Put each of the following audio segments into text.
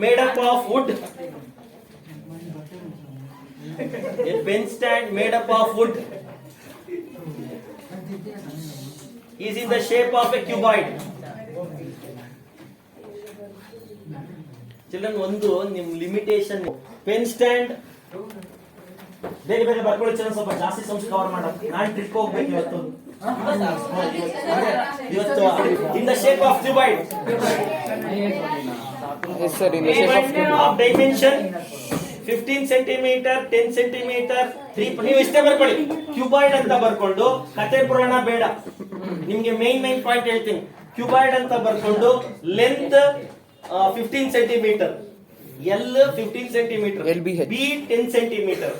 made up of wood. A pen stand made up of wood is in the shape of a cuboid. Children, ಒಂದು ನಿಮ್ limitation. Pen stand ಬೇಗ ಬೇಗ ಬರ್ಕೊಳ್ಳಿ children, ಸ್ವಲ್ಪ ಜಾಸ್ತಿ ಸಂಸ್ಥೆ ಕವರ್ ಮಾಡೋದು. ನಾನು ಟ್ರಿಪ್ ಹೋಗ್ಬೇಕು ಇವತ್ತು. In the shape of cuboid. Yes sir, in the shape of cuboid. Of dimension 15 centimeter, 10 centimeter, 3. ನೀವು ಇಷ್ಟೇ ಬರ್ಕೊಳ್ಳಿ, ಕ್ಯೂಬಾಯ್ಡ್ ಅಂತ ಬರ್ಕೊಂಡು ಕತೆ ಪುರಾಣ ಬೇಡ. ನಿಮ್ಗೆ ಮೈನ್ ಪಾಯಿಂಟ್ ಹೇಳ್ತೀನಿ. ಕ್ಯೂಬಾಯ್ಡ್ ಅಂತ ಬರ್ಕೊಂಡು length 15 centimeter, L 15 centimeter, B 10 centimeter,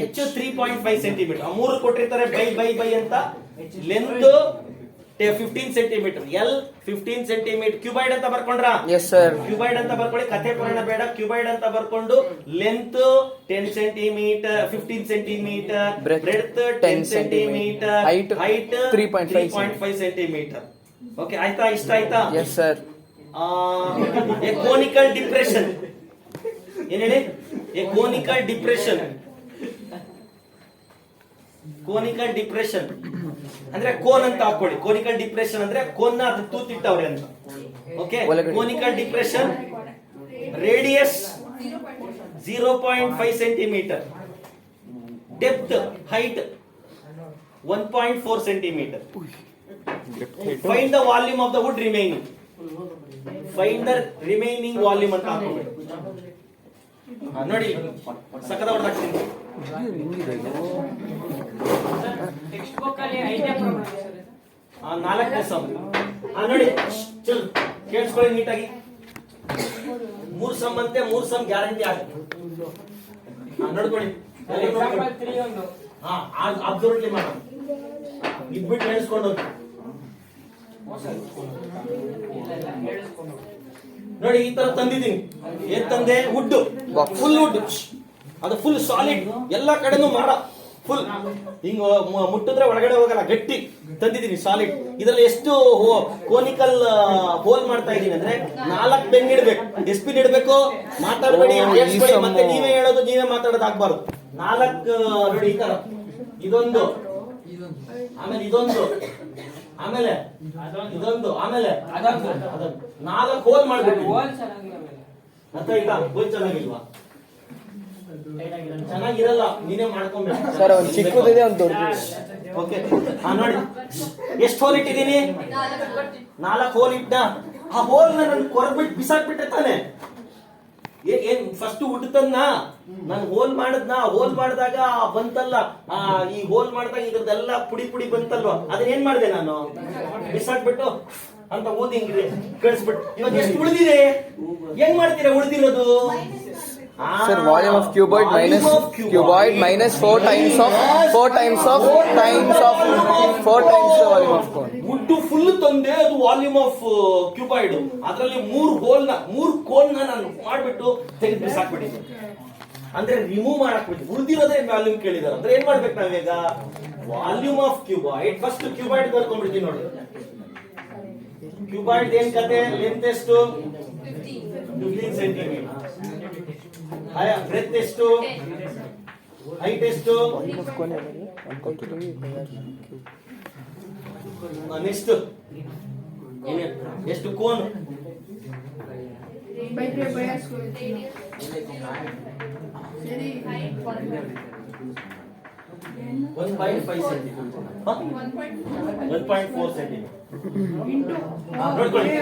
H 3.5 centimeter. ಆ ಮೂರು ಕೊಟ್ಟಿರ್ತಾರೆ ಬೈ ಅಂತ. Length 15 centimeter, L 15 centimeter. Cuboid ಅಂತ ಬರ್ಕೊಂಡ್ರಾ? Yes sir. ಕ್ಯೂಬಾಯ್ಡ್ ಅಂತ ಬರ್ಕೊಳ್ಳಿ, ಕಥೆ ಪುರಾಣ ಬೇಡ. ಕ್ಯೂಬಾಯ್ಡ್ ಅಂತ ಬರ್ಕೊಂಡು length 10 centimeter, 15 centimeter, breadth 10 centimeter, height 3.5 centimeter. Okay ಆಯ್ತಾ? ಇಷ್ಟ ಆಯ್ತಾ? Yes sir. A conical depression. ಏನ್ ಹೇಳಿ? A conical depression. Conical depression ಅಂದ್ರೆ ಕೋನ್ ಅಂತ ಹಾಕೊಳ್ಳಿ. ಕೋನಿಕಲ್ ಡಿಪ್ರೆಷನ್ ಅಂದ್ರೆ ಕೋನ್ನ ಅದು ತೂತಿಟ್ಟವ್ರೆ ಅಂತ. Okay, conical depression radius 0.5 centimeter, depth height 1.4 centimeter. Find the volume of the wood remaining. Find the remaining volume ಅಂತ ಹಾಕೋಬೇಕು. ನೋಡಿ ಸಕದ ಹೊಡೆದಾಕ್ತೀನಿ. ಟೆಕ್ಸ್ಟ್ ಬುಕ್ ಅಲ್ಲಿ ಐಡಿಯಾ ಪ್ರಮಾಣ ಸರ್. 4ನೇ ಸಮ್. ನೋಡಿ ಚಲ್ ಕೇಳಿಸ್ಕೊಳ್ಳಿ ನೀಟಾಗಿ. 3 ಸಮ್ ಅಂತೆ, 3 ಸಮ್ ಗ್ಯಾರಂಟಿ ಆಗುತ್ತೆ. ನೋಡ್ಕೊಳ್ಳಿ. ಎಕ್ಸಾಂಪಲ್ 3 ಒಂದು. ಅಬ್ಸರ್ವ್ಲಿ ಮಾಡೋಣ. ಇದ್ಬಿಟ್ಟು ಹೇಳಿಸ್ಕೊಂಡು ನೋಡಿ, ಈ ತರ ತಂದಿದ್ದೀನಿ. ಏನ್ ತಂದೆ? Wood, full wood. ಅದು ಫುಲ್ ಸಾಲಿಡ್, ಎಲ್ಲಾ ಕಡೆನೂ ಮಾಡ ಫುಲ್ ಹಿಂಗ ಮುಟ್ಟಿದ್ರೆ ಒಳಗಡೆ ಹೋಗಲ್ಲ, ಗಟ್ಟಿ ತಂದಿದ್ದೀನಿ ಸಾಲಿಡ್. ಇದರಲ್ಲಿ ಎಷ್ಟು ಕೋನಿಕಲ್ ಹೋಲ್ ಮಾಡ್ತಾ ಇದೀನಿ ಅಂದ್ರೆ 4 ಪೆನ್ ಇಡ್ಬೇಕು. ಎಷ್ಟು ಪಿನ್ ಇಡ್ಬೇಕು? ಮಾತಾಡಬೇಡಿ, ಮತ್ತೆ ನೀವೇ ಹೇಳೋದು ನೀವೇ ಮಾತಾಡೋದು ಆಗ್ಬಾರ್ದು. 4 ನೋಡಿ, ಈ ತರ ಇದೊಂದು, ಆಮೇಲೆ ಇದೊಂದು, ಆಮೇಲೆ ಇದೊಂದು, ಆಮೇಲೆ ಅದೊಂದು. 4 ಹೋಲ್ ಮಾಡ್ಬೇಕು. ಹೋಲ್ ಚೆನ್ನಾಗಿಲ್ಲ ಮೇಲೆ. ಅರ್ಥ ಆಯ್ತಾ? ಹೋಲ್ ಚೆನ್ನಾಗಿಲ್ವಾ? ಚೆನ್ನಾಗಿರಲ್ಲ, ನೀನೇ ಮಾಡ್ಕೊಬೇಕು ಸರ್. ಒಂದು ಚಿಕ್ಕದಿದೆ, ಒಂದು ದೊಡ್ಡದಿದೆ. ಓಕೆ, ನೋಡಿ ಎಷ್ಟು ಹೋಲ್ ಇಟ್ಟಿದ್ದೀನಿ? 4 ಹೋಲ್ ಇಟ್ಟ. ಆ ಹೋಲ್ ನಾನು ಕೊರಬಿಟ್ಟು ಬಿಸಾಕ್ಬಿಟ್ಟೆ ತಾನೆ. ಏನ್ ಫಸ್ಟ್ ಹುಟ್ಟತನ್ನ ನಾನು ಹೋಲ್ ಮಾಡದ್ನ. ಹೋಲ್ ಮಾಡಿದಾಗ ಬಂತಲ್ಲ, ಈ ಹೋಲ್ ಮಾಡಿದಾಗ ಇದ್ರದ್ದೆಲ್ಲ ಪುಡಿ ಬಂತಲ್ವಾ, ಅದನ್ನ ಏನ್ ಮಾಡಿದೆ ನಾನು? ಬಿಸಾಕ್ಬಿಟ್ಟು ಅಂತ ಓದಿ ಹಿಂಗಿದೆ ಕಳಿಸ್ಬಿಟ್ಟು. ಇವಾಗ ಎಷ್ಟು ಉಳಿದಿದೆ? ಹೆಂಗ್ ಮಾಡ್ತೀರಾ ಉಳಿದಿರೋದು? Sir, volume of cuboid minus four times the volume of cone. Wood full ತಂದೆ, ಅದು ವಾಲ್ಯೂಮ್ ಆಫ್ ಕ್ಯೂಬಾಯ್ಡ್. ಅದರಲ್ಲಿ 3 ಕೋನ್ ನಾನು ಮಾಡ್ಬಿಟ್ಟು ತೆಗೆದು ಬಿಸಾಕ್ಬಿಟ್ಟಿದ್ದೆ. ಅಂದ್ರೆ ರಿಮೂವ್ ಮಾಡಾಕ್ಬಿಟ್ಟು ಉಳಿದಿರೋದೇ ವಾಲ್ಯೂಮ್ ಕೇಳಿದಾರೆ. ಅಂದ್ರೆ ಏನ್ ಮಾಡ್ಬೇಕು ನಾವೀಗ? Volume of cuboid first cuboid ಬರ್ಕೊಂಡ್ಬಿಡ್ತೀವಿ ನೋಡಿ. ಕ್ಯೂಬಾಯ್ಡ್ ಏನ್ ಕತೆ? ಲೆಂತ್ ಎಷ್ಟು? 15 centimeter. ಬ್ರೆತ್ ಎಷ್ಟು? ಹೈಟ್ ಎಷ್ಟು? ನೆಕ್ಸ್ಟ್ ಎಷ್ಟು ಕೋನ್? 1.5 centimeter. 1.4 centimeter. ನೋಡ್ಕೊಳ್ಳಿ,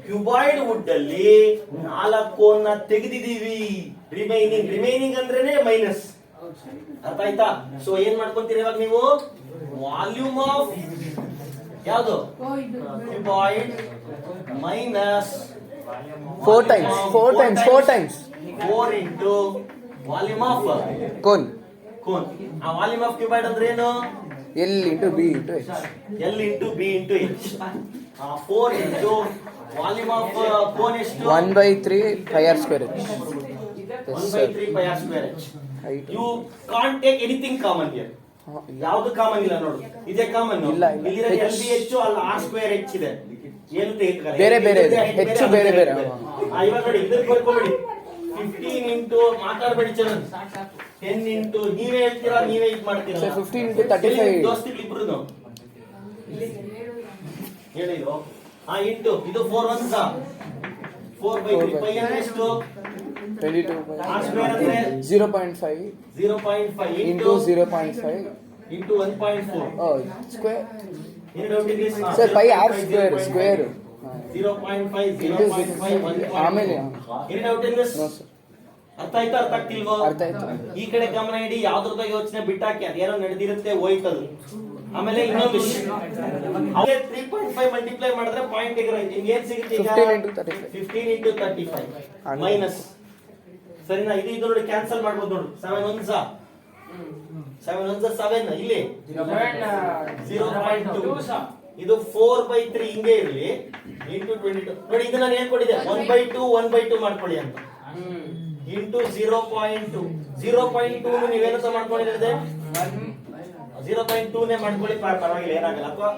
ಕ್ಯೂಬಾಯ್ಡ್ ವುಡ್ ಅಲ್ಲಿ 4 ಕೋನ್ನ ತೆಗೆದಿದ್ದೀವಿ. ರಿಮೈನಿಂಗ್ ಅಂದ್ರೇನೆ ಮೈನಸ್. ಅರ್ಥ ಆಯ್ತಾ? ಸೊ ಏನ್ ಮಾಡ್ಕೊಂತೀರಿ ಇವಾಗ ನೀವು? ವಾಲ್ಯೂಮ್ ಆಫ್ ಯಾವುದು? Cuboid minus 4 times 4 into volume of cone. ಆ ವಾಲ್ಯೂಮ್ ಆಫ್ ಕ್ಯೂಬಾಯ್ಡ್ ಅಂದ್ರೆ ಏನು? L into B into H. L into B into H. 4 into volume of cone ಎಷ್ಟು? 1/3 pi r square H. 1/3 pi r square H. Height. You can't take anything common here. ಯಾವುದು common ಇಲ್ಲ ನೋಡು. ಇದೇ common. ಇಲ್ಲ. ಇಲ್ಲಿರೋ LBH ಅಲ್ಲ R square H ಇದೆ. ಏನು ತೆಗೆದುಕೊಳ್ಳಿ. ಬೇರೆ ಬೇರೆ ಇದೆ. height ಹೆಚ್ಚು ಅದು ಬೇರೆ ಬೇರೆ. ಇವಾಗ ನೋಡಿ ಇದನ್ನ ಬರ್ಕೊಬೇಡಿ. 15 ಇಂಟು ಮಾತಾಡಬೇಡಿ ಚಲನ್. 10 ಇಂಟು ನೀವೇ ಹೇಳ್ತೀರಾ, ನೀವೇ ಇದು ಮಾಡ್ತೀರಾ. ಸರ್ 15 into 35 ದೋಸ್ತಿಗಳು ಇಬ್ರು ಹೇಳಿದ್ರು. ಇಂಟು ಇದು 4 1 4/3 ಪೈ ಅಂದ್ರೆ ಎಷ್ಟು? 22 R square ಅಂದ್ರೆ 0.5 0.5 into 0.5 into 1.4. square. ಏನು ಡೌಟ್ ಇದೆ sir pi r square square 0.5 into 0.5 1. ಆಮೇಲೆ ಏನು ಡೌಟ್ ಇದೆ? ನೋ ಸರ್ ಅರ್ಥ ಆಯ್ತಾ ಅರ್ಥ ಆಗ್ತಿಲ್ವೋ? ಅರ್ಥ ಆಯ್ತು. ಈ ಕಡೆ ಗಮನ ಇಡಿ, ಯಾವ್ದ್ರದ ಯೋಚನೆ ಬಿಟ್ಟಾಕಿ ಅದೇನೋ ನಡೆದಿರುತ್ತೆ ಹೋಯ್ತದು. ಆಮೇಲೆ ಇನ್ನೊಂದು 3.5 ಮಲ್ಟಿಪ್ಲೈ ಮಾಡಿದ್ರೆ ಪಾಯಿಂಟ್ ಏನ್ ಸಿಗುತ್ತೆ ಈಗ? 15 into 35 15 into 35 ಮೈನಸ್. ಸರಿನಾ? ಇದು ನೋಡಿ ಕ್ಯಾನ್ಸಲ್ ಮಾಡ್ಬೋದು ನೋಡಿ. 7 1 7 ಇಲ್ಲಿ 0.2 ಇದು 4/3 ಹಿಂಗೆ ಇರಲಿ ಇಂಟು 22. ನೋಡಿ ಇದು ನಾನು ಏನ್ ಕೊಟ್ಟಿದ್ದೆ 1/2 ಮಾಡ್ಕೊಳ್ಳಿ ಅಂತ. ಇಂಟು 0.2 ನೀವೇನಂತ ಮಾಡ್ಕೊಂಡಿದ್ದೆ 0.2 ನೇ ಮಾಡ್ಕೊಳ್ಳಿ, ಪರವಾಗಿಲ್ಲ ಏನಾಗಲ್ಲ. ಅಥವಾ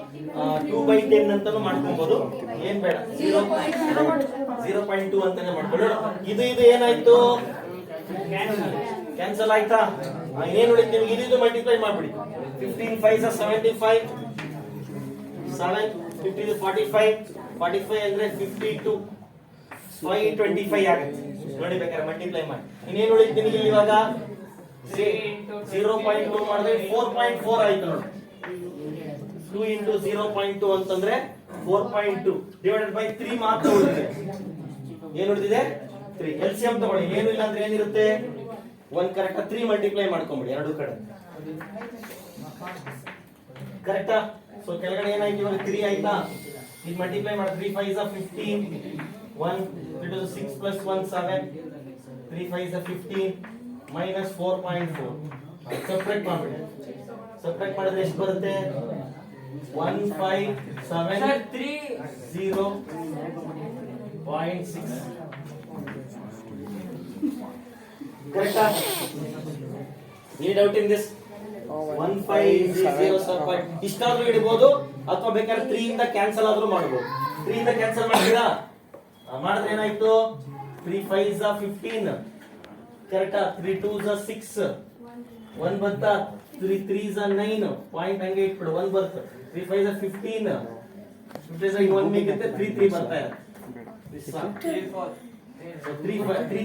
2/10 ಅಂತಾನು ಮಾಡ್ಕೊಬಹುದು, ಏನ್ ಬೇಡ. 0.2 ಅಂತಾನೆ ಮಾಡ್ಕೊಳ್ಳಿ. ಇದು ಏನಾಯ್ತು? ಕ್ಯಾನ್ಸಲ್ ಆಯ್ತಾ? ಏನ್ ಉಳಿತು ನಿಮ್ಗೆ? ಇದು ಮಲ್ಟಿಪ್ಲೈ ಮಾಡ್ಬಿಡಿ. 15 5 75 7 50 45 45 ಅಂದ್ರೆ 52 5 25 ಆಗುತ್ತೆ. ನೋಡಿ ಬೇಕಾದ್ರೆ ಮಲ್ಟಿಪ್ಲೈ ಮಾಡಿ. ಇನ್ನೇನು ಉಳಿತು ನಿಮಗೆ ಇವಾಗ? 0.2 ಮಾಡಿದ್ರೆ 4.4 ಆಯ್ತು ನೋಡಿ. 2 into 0.2 ಅಂತಂದ್ರೆ 4.2 divided by 3 ಮಾತ್ರ ಉಳಿದಿದೆ. ಏನು ಉಳಿದಿದೆ? 3. LCM ತಗೊಳ್ಳಿ. ಏನು ಇಲ್ಲ ಅಂದ್ರೆ ಏನಿರುತ್ತೆ? 1 ಕರೆಕ್ಟ್ 3 ಮಲ್ಟಿಪ್ಲೈ ಮಾಡ್ಕೊಂಬಿಡಿ ಎರಡು ಕಡೆ. ಕರೆಕ್ಟಾ? ಸೊ ಕೆಳಗಡೆ ಏನಾಯ್ತು ಇವಾಗ? 3 ಆಯ್ತಾ? ಇದು ಮಲ್ಟಿಪ್ಲೈ ಮಾಡಿ 3 5 is 15 1 3 to 6 plus 1 7 3 5 is 15 minus 4.4. Subtract ಮಾಡ್ಬಿಡಿ. ಸಬ್ಟ್ರಾಕ್ಟ್ ಮಾಡಿದ್ರೆ ಎಷ್ಟು ಬರುತ್ತೆ? 1 5 7 ಸರ್ 3 0.6. ಕರೆಕ್ಟಾ? Any doubt in this? 1 5 0 ಸ್ವಲ್ಪ ಇಷ್ಟಾದ್ರೂ ಇಡಬಹುದು, ಅಥವಾ ಬೇಕಾದ್ರೆ 3 ಇಂದ ಕ್ಯಾನ್ಸಲ್ ಆದ್ರೂ ಮಾಡಬಹುದು. 3 ಇಂದ ಕ್ಯಾನ್ಸಲ್ ಮಾಡ್ತೀರಾ? ಮಾಡಿದ್ರೆ ಏನಾಯ್ತು? 3 5 is 15 ಕರೆಕ್ಟಾ? 3 2 is 6 1 ಬರ್ತಾ? 3 3 is 9 ಪಾಯಿಂಟ್ ಹಂಗೆ ಇಟ್ಬಿಡು. 1 ಬರ್ತಾ? 3 5 is 15 15 ಈಗ 1 ಮಿಗುತ್ತೆ 3 3 ಬರ್ತಾ ಇದೆ. 3 3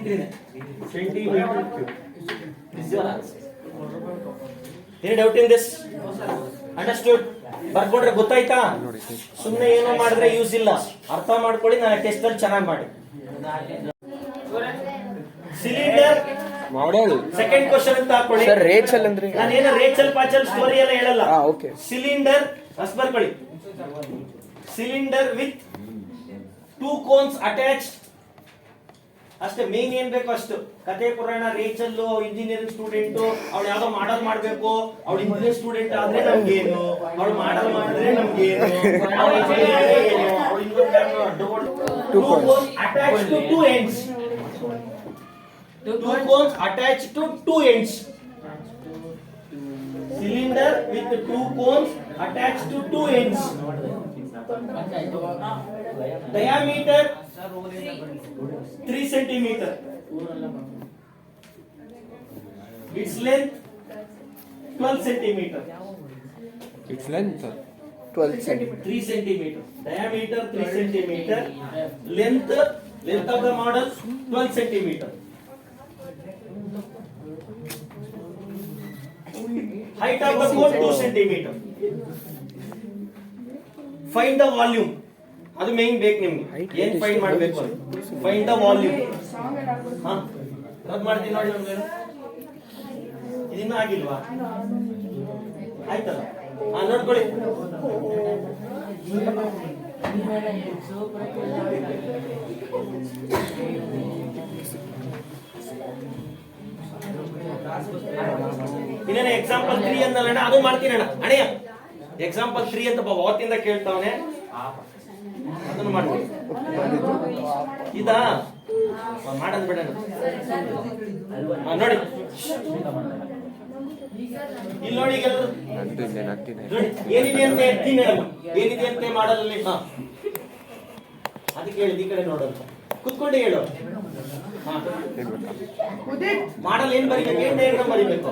centimetre cube. This is your answer. Any doubt in this? Understood? ಬರ್ಕೊಂಡ್ರೆ ಗೊತ್ತಾಯ್ತಾ? ಸುಮ್ಮನೆ ಏನೋ ಮಾಡಿದ್ರೆ ಯೂಸ್ ಇಲ್ಲ. ಅರ್ಥ ಮಾಡ್ಕೊಳ್ಳಿ, ನಾನು ಟೆಸ್ಟ್ ಅಲ್ಲಿ ಚೆನ್ನಾಗಿ ಮಾಡಿ. ಸಿಲಿಂಡರ್ ಮಾಡೆಲ್ ಸೆಕೆಂಡ್ ಕ್ವಶನ್ ಅಂತ ಹಾಕೊಳ್ಳಿ. ಸರ್ ರೇಚಲ್ ಅಂದ್ರೆ ನಾನೇನು ರೇಚಲ್ ಪಾಚಲ್ ಸ್ಟೋರಿ ಎಲ್ಲ ಹೇಳಲ್ಲ. ಓಕೆ. ಸಿಲಿಂಡರ್ ಅಷ್ಟು ಬರ್ಕೊಳ್ಳಿ. ಸಿಲಿಂಡರ್ ವಿತ್ 2 cones ಅಟ್ಯಾಚ್ಡ್ ಅಷ್ಟೇ. ಮೇನ್ ಏನ್ ಬೇಕು ಅಷ್ಟು. ಕಥೆ ಪುರಾಣ ರೇಚಲ್ ಇಂಜಿನಿಯರಿಂಗ್ ಸ್ಟೂಡೆಂಟ್, ಅವ್ಳು ಯಾವ್ದೋ ಮಾಡಲ್ ಮಾಡ್ಬೇಕು, ಅವ್ಳು ಇಂಜಿನಿಯರಿಂಗ್ ಸ್ಟೂಡೆಂಟ್ ಆದ್ರೆ ನಮ್ಗೇನು, ಅವಳು ಮಾಡಲ್ ಮಾಡಿದ್ರೆ ನಮ್ಗೇನು, Two cones attached to two ends. Two cones attached to two ends. Cylinder with 2 cones attached to 2 ends. Diameter 3 centimeter. Its length 12 centimeter. Its length 12 centimeter. 3 centimeter. Diameter 3 centimeter. Length of the model 12 centimeter. Height of the cone 2 centimeter. Find the volume. ಅದು main ಬೇಕು ನಿಮ್ಗೆ. ಏನ್ find ಮಾಡಬೇಕು? Find the volume. ರದ್ದು ಮಾಡ್ತೀನಿ ನೋಡಿ. ಇದನ್ನ ಆಗಿಲ್ವಾ? ಆಯ್ತಲ್ಲ? ನೋಡ್ಕೊಳ್ಳಿ. ಇನ್ನೇನು ಎಕ್ಸಾಂಪಲ್ 3 ಅಂದಲ್ಲ, ಅದು ಮಾಡ್ತೀನಿ ಅಣ್ಣ. ಅಣ್ಣಯ್ಯ ಎಕ್ಸಾಂಪಲ್ 3 ಅಂತ ಅವತ್ತಿಂದ ಕೇಳ್ತಾವನೆ, ಅದನ್ನು ಮಾಡ್ತೀನಿ. ಇದಾ ಮಾಡದ್ ಬಿಡ ನೋಡಿ. ಇಲ್ಲಿ ನೋಡಿ, ಏನಿದೆ ಅಂತ ಎತ್ತೀನಿ. ಏನಿದೆ ಅಂತ ಮಾಡಲ್ಲ. ಅದಕ್ಕೆ ಹೇಳಿದ ಈ ಕಡೆ ನೋಡೋದು. ಕುತ್ಕೊಂಡು ಹೇಳು. ಮಾಡಲ್ ಏನ್ ಬರೀಬೇಕು, ಏನ್ ಡಯಾಗ್ರಾಮ್ ಬರೀಬೇಕು?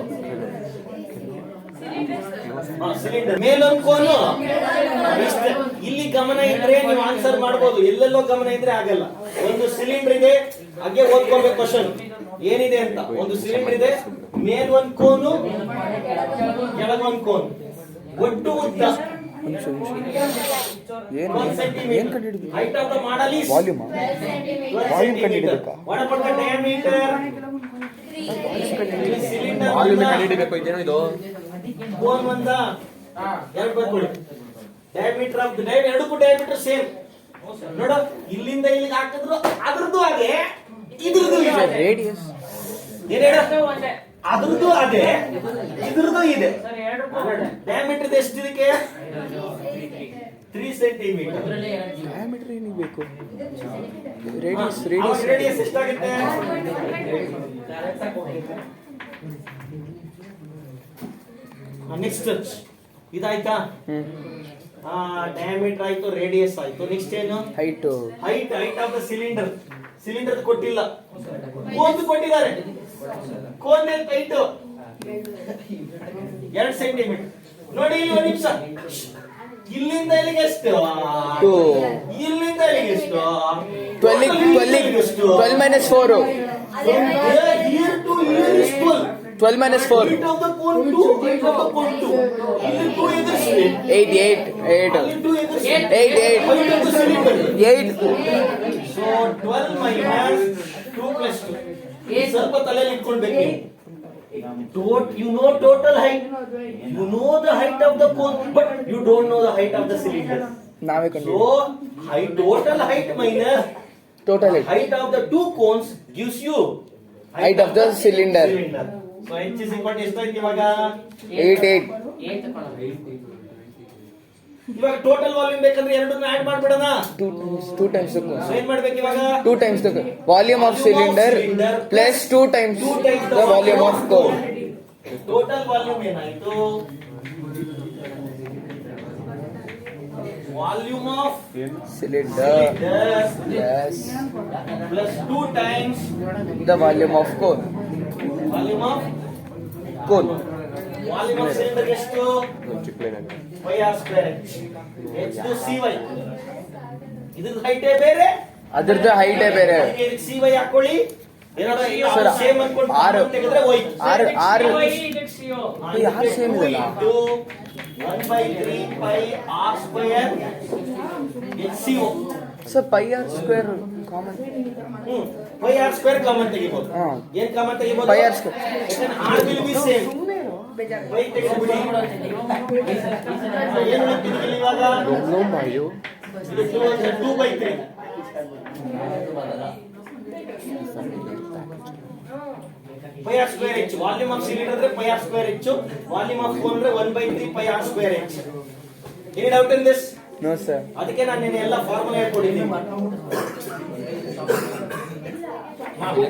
ಸಿಲಿಂಡರ್ ಮೇಲೊಂದು ಕೋನು. ಇಲ್ಲಿ ಗಮನ ಇದ್ರೆ ನೀವು ಆನ್ಸರ್ ಮಾಡ್ಬೋದು, ಎಲ್ಲೆಲ್ಲೋ ಗಮನ ಇದ್ರೆ ಆಗಲ್ಲ. ಒಂದು ಸಿಲಿಂಡರ್ ಇದೆ, ಹಾಗೆ ಓದ್ಕೋಬೇಕು ಕ್ವಶನ್ ಏನಿದೆ ಅಂತ. ಒಂದು ಸಿಲಿಂಡರ್ ಇದೆ, ಮೇಲ್ ಒಂದ್ ಕೋನು, ಕೆಳಗೊಂದ್ ಕೋನು. ಒಟ್ಟು ಉದ್ದ 1 centimetre. Height of the model is volume ಒಳಪಟ್ಟ ಡಯಾಮೀಟರ್. ಸಿಲಿಂಡರ್ ಇದು ಕೋನ್ ಒಂದ ಎರಡು ಬರ್ಕೊಳ್ಳಿ. ಡಯಾಮೀಟರ್ ಆಫ್ ಎರಡಕ್ಕೂ ಡಯಾಮೀಟರ್ ಸೇಮ್. ನೋಡು, ಇಲ್ಲಿಂದ ಇಲ್ಲಿಗೆ ಹಾಕಿದ್ರು ಅದ್ರದ್ದು ಹಾಗೆ, ಇದ್ರದ್ದು ರೇಡಿಯಸ್ ಏನ್ ಹೇಳ? ಒಂದೇ ಅದ್ರದ್ದು ಅದೇ, ಇದ್ರದ್ದು ಇದೆ. ಸರ್, ಎರಡು ಡಯಾಮೀಟರ್ ಎಷ್ಟು ಇದಕ್ಕೆ? 3 ಸೆಂಟಿಮೀಟರ್. ಡಯಾಮೀಟರ್ ಏನಿಗೆ ಬೇಕು? ರೇಡಿಯಸ್ ಎಷ್ಟಾಗುತ್ತೆ? ನೆಕ್ಸ್ಟ್ ಇದಾಯ್ತಾ? ಡಯಾಮೀಟರ್ ಆಯ್ತು, ರೇಡಿಯಸ್ ಆಯ್ತು. ನೆಕ್ಸ್ಟ್ ಏನು? Height height of the cylinder. Cylinder ಕೊಟ್ಟಿಲ್ಲ, ಕೋನ್ ಕೊಟ್ಟಿದ್ದಾರೆ. Cone height 2 centimetre. ನೋಡಿ ಇಲ್ಲಿ ಒಂದು ನಿಮಿಷ, ಇಲ್ಲಿಂದ ಇಲ್ಲಿಗೆ ಎಷ್ಟು? ಇಲ್ಲಿಂದ ಇಲ್ಲಿಗೆ ಎಷ್ಟು? 12 minus 4. Here to here is 12. 12 minus 4. Height of the cone 2, height of the cone 2. ಇಲ್ಲಿ 2 ಎದುರಿಸಿ. 8. ಅಲ್ಲಿ 2 ಎದುರಿಸಿ. 8. Height of the cylinder. 8. So 12 minus 2 plus 2. ಸ್ವಲ್ಪ ತಲೆಯಲ್ಲಿ ಇಟ್ಕೊಳ್ಬೇಕು. You know total height. You know the height of the cone, but you don't know the height of the cylinder. ನಾವೇ ಕಂಡು. So total height minus total height of the two cones gives you height of the cylinder. So h is equal to ಎಷ್ಟು ಇವಾಗ? 8. ಇವಾಗ total volume ಬೇಕಂದ್ರೆ ಎರಡನ್ನೂ add ಮಾಡ್ಬಿಡೋಣ. 2 times the So ಏನ್ ಮಾಡ್ಬೇಕು ಇವಾಗ? 2 times the volume of cylinder plus 2 times the volume of cone. Total volume ಏನಾಯ್ತು? Volume of cylinder plus plus 2 times the volume of cone. Volume of Cone. Volume of cylinder ಎಷ್ಟು? pi r square h. h to cy. ಇದ್ರ height ಬೇರೆ, ಅದರದ್ದು height ಬೇರೆ. ಅದಕ್ಕೆ ಇದಕ್ಕೆ cy ಹಾಕೊಳ್ಳಿ. ಏನಾದ್ರು ಸರ್, ಸೇಮ್ ಅನ್ಕೊಂಡು ಆರು. ತೆಗೆದ್ರೆ ಹೋಯ್ತು. 6 CO. ಯಾರು ಸೇಮ್ ಇದಲ್ಲ? 1/3 pi r square HCO. Sir pi r square common. pi r square common ತೆಗಿಬಹುದು. ಹಾ. ಏನ್ ಕಾಮನ್ ತೆಗಿಬಹುದು? pi r square. r will be same. pi ತೆಗೆದ್ಬಿಡಿ. ಏನು ಮಾಡ್ತಿದ್ದೀವಿ ಇವಾಗ? ಇದು 2/3. pi r square h. Volume of cylinder ಅಂದ್ರೆ pi r square h. Volume of cone ಅಂದ್ರೆ 1/3 pi r square h. Any doubt in this? No sir. ಅದಕ್ಕೆ ನಾನು ನಿನ್ನೆ ಎಲ್ಲ ಫಾರ್ಮುಲಾ ಹೇಳ್ಕೊಟ್ಟಿದ್ದೀನಿ.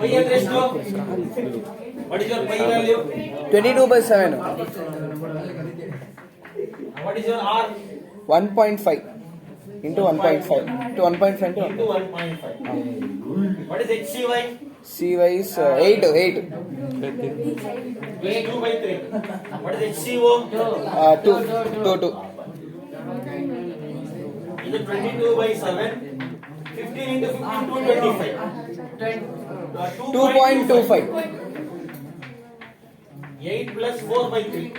pi ಅಂದ್ರೆ ಎಷ್ಟು? What is your pi value? 22/7. ವಾಟ್ ಇಸ್ ಯುವರ್ r? 1.5 into 1.5 to 1.5 into into 1.5. What is HCY? CY is 8. 2/3. What is HCO? 2. Is it 22/7? 15 into 15, 225. 2.25. 8 plus 4/3.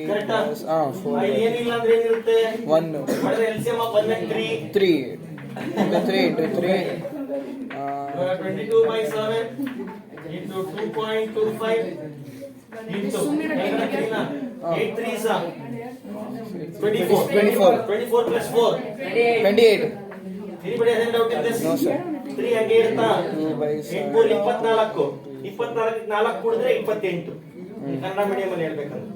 Correct? 4. ಏನಿಲ್ಲ ಅಂದ್ರೆ ಏನಿರುತ್ತೆ? 1. What is LCM of 1 and 3? 3 into 3 into 3. 22/7 into 2.25 into 8 3s 24. 24 plus 4. 28. Anybody has any doubt in this? No sir. 3 ಹಂಗೆ ಇರುತ್ತಾ? 2/7. 8 3 24. 24 4 ಕೂಡಿದ್ರೆ 28. Kannada medium ಅಲ್ಲಿ ಹೇಳ್ಬೇಕಂದ್ರೆ.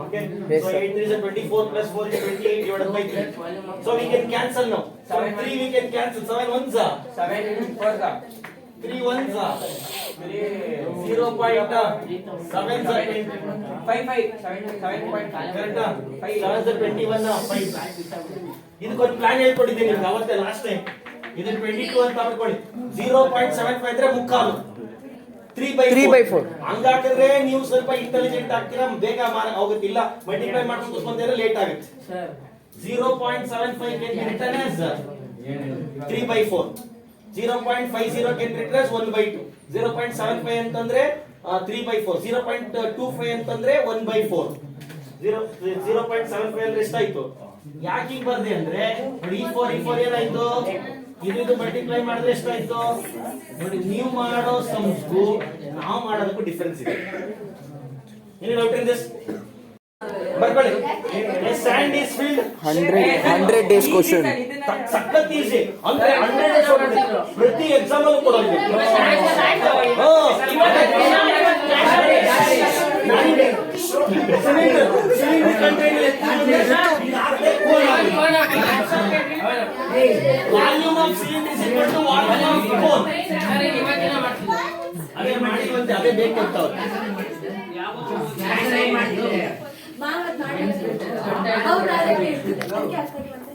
Okay? Yes, So sir. 8 3 is 24 plus 4 is 28 divided by 3. So we can cancel now. So 3 we can cancel. 7 ones are. 7 4 3 ones are. 0.7 5 7 7.5. Correct? 5 7 21 5. ಇದಕ್ಕೊಂದು plan ಹೇಳ್ಕೊಟ್ಟಿದ್ದೀನಿ ನಿಮ್ಗೆ ಅವತ್ತೇ last time. ಇದನ್ನ 22 ಅಂತ ಮಾಡ್ಕೊಳ್ಳಿ. 0.75 ಅಂದ್ರೆ ಮುಕ್ಕಾಲು, 3/4. ಹಂಗಾಕಿದ್ರೆ ನೀವು ಸ್ವಲ್ಪ ಇಂಟೆಲಿಜೆಂಟ್ ಆಗ್ತೀರಾ, ಬೇಗ ಹೋಗುತ್ತಿಲ್ಲ. ಮಲ್ಟಿಪ್ಲೈ ಮಾಡ್ಕೊಂಡು ಕೂತ್ಕೊಂಡ್ರೆ ಲೇಟ್ ಆಗುತ್ತೆ. 0.75 can be written as 3/4. 0.50 can be written as 1/2. 0.75 ಅಂತಂದ್ರೆ 3/4. 0.25 ಅಂತಂದ್ರೆ 1/4. 0.75 ಅಂದ್ರೆ ಎಷ್ಟಾಯ್ತು? ಯಾಕೆ ಹೀಗೆ ಬರ್ದೆ ಅಂದ್ರೆ ನೋಡಿ, E4 ಏನಾಯ್ತು? ಇದು ಮಲ್ಟಿಪ್ಲೈ ಮಾಡಿದ್ರೆ ಎಷ್ಟಾಯ್ತು ನೋಡಿ. ನೀವು ಮಾಡೋ ಸಮ್ಸ್ಗೂ ನಾವು ಮಾಡೋದಕ್ಕೂ ಡಿಫರೆನ್ಸ್ ಇದೆ. ಏನು ಡೌಟ್ ಇನ್ ದಿಸ್? ಬರ್ಕೊಳ್ಳಿ. Sand is filled 100 days question. ಸಖತ್ ಈಸಿ ಅಂದ್ರೆ 100 days ಪ್ರತಿ ಎಕ್ಸಾಮ್ ಅಲ್ಲೂ ಕೊಡೋದು. Volume of cylinder is equal to volume of cone. ಅದೇ ಮಾಡಿದ್ವಂತೆ, ಅದೇ ಬೇಕು ಅಂತ ಅವ್ರು.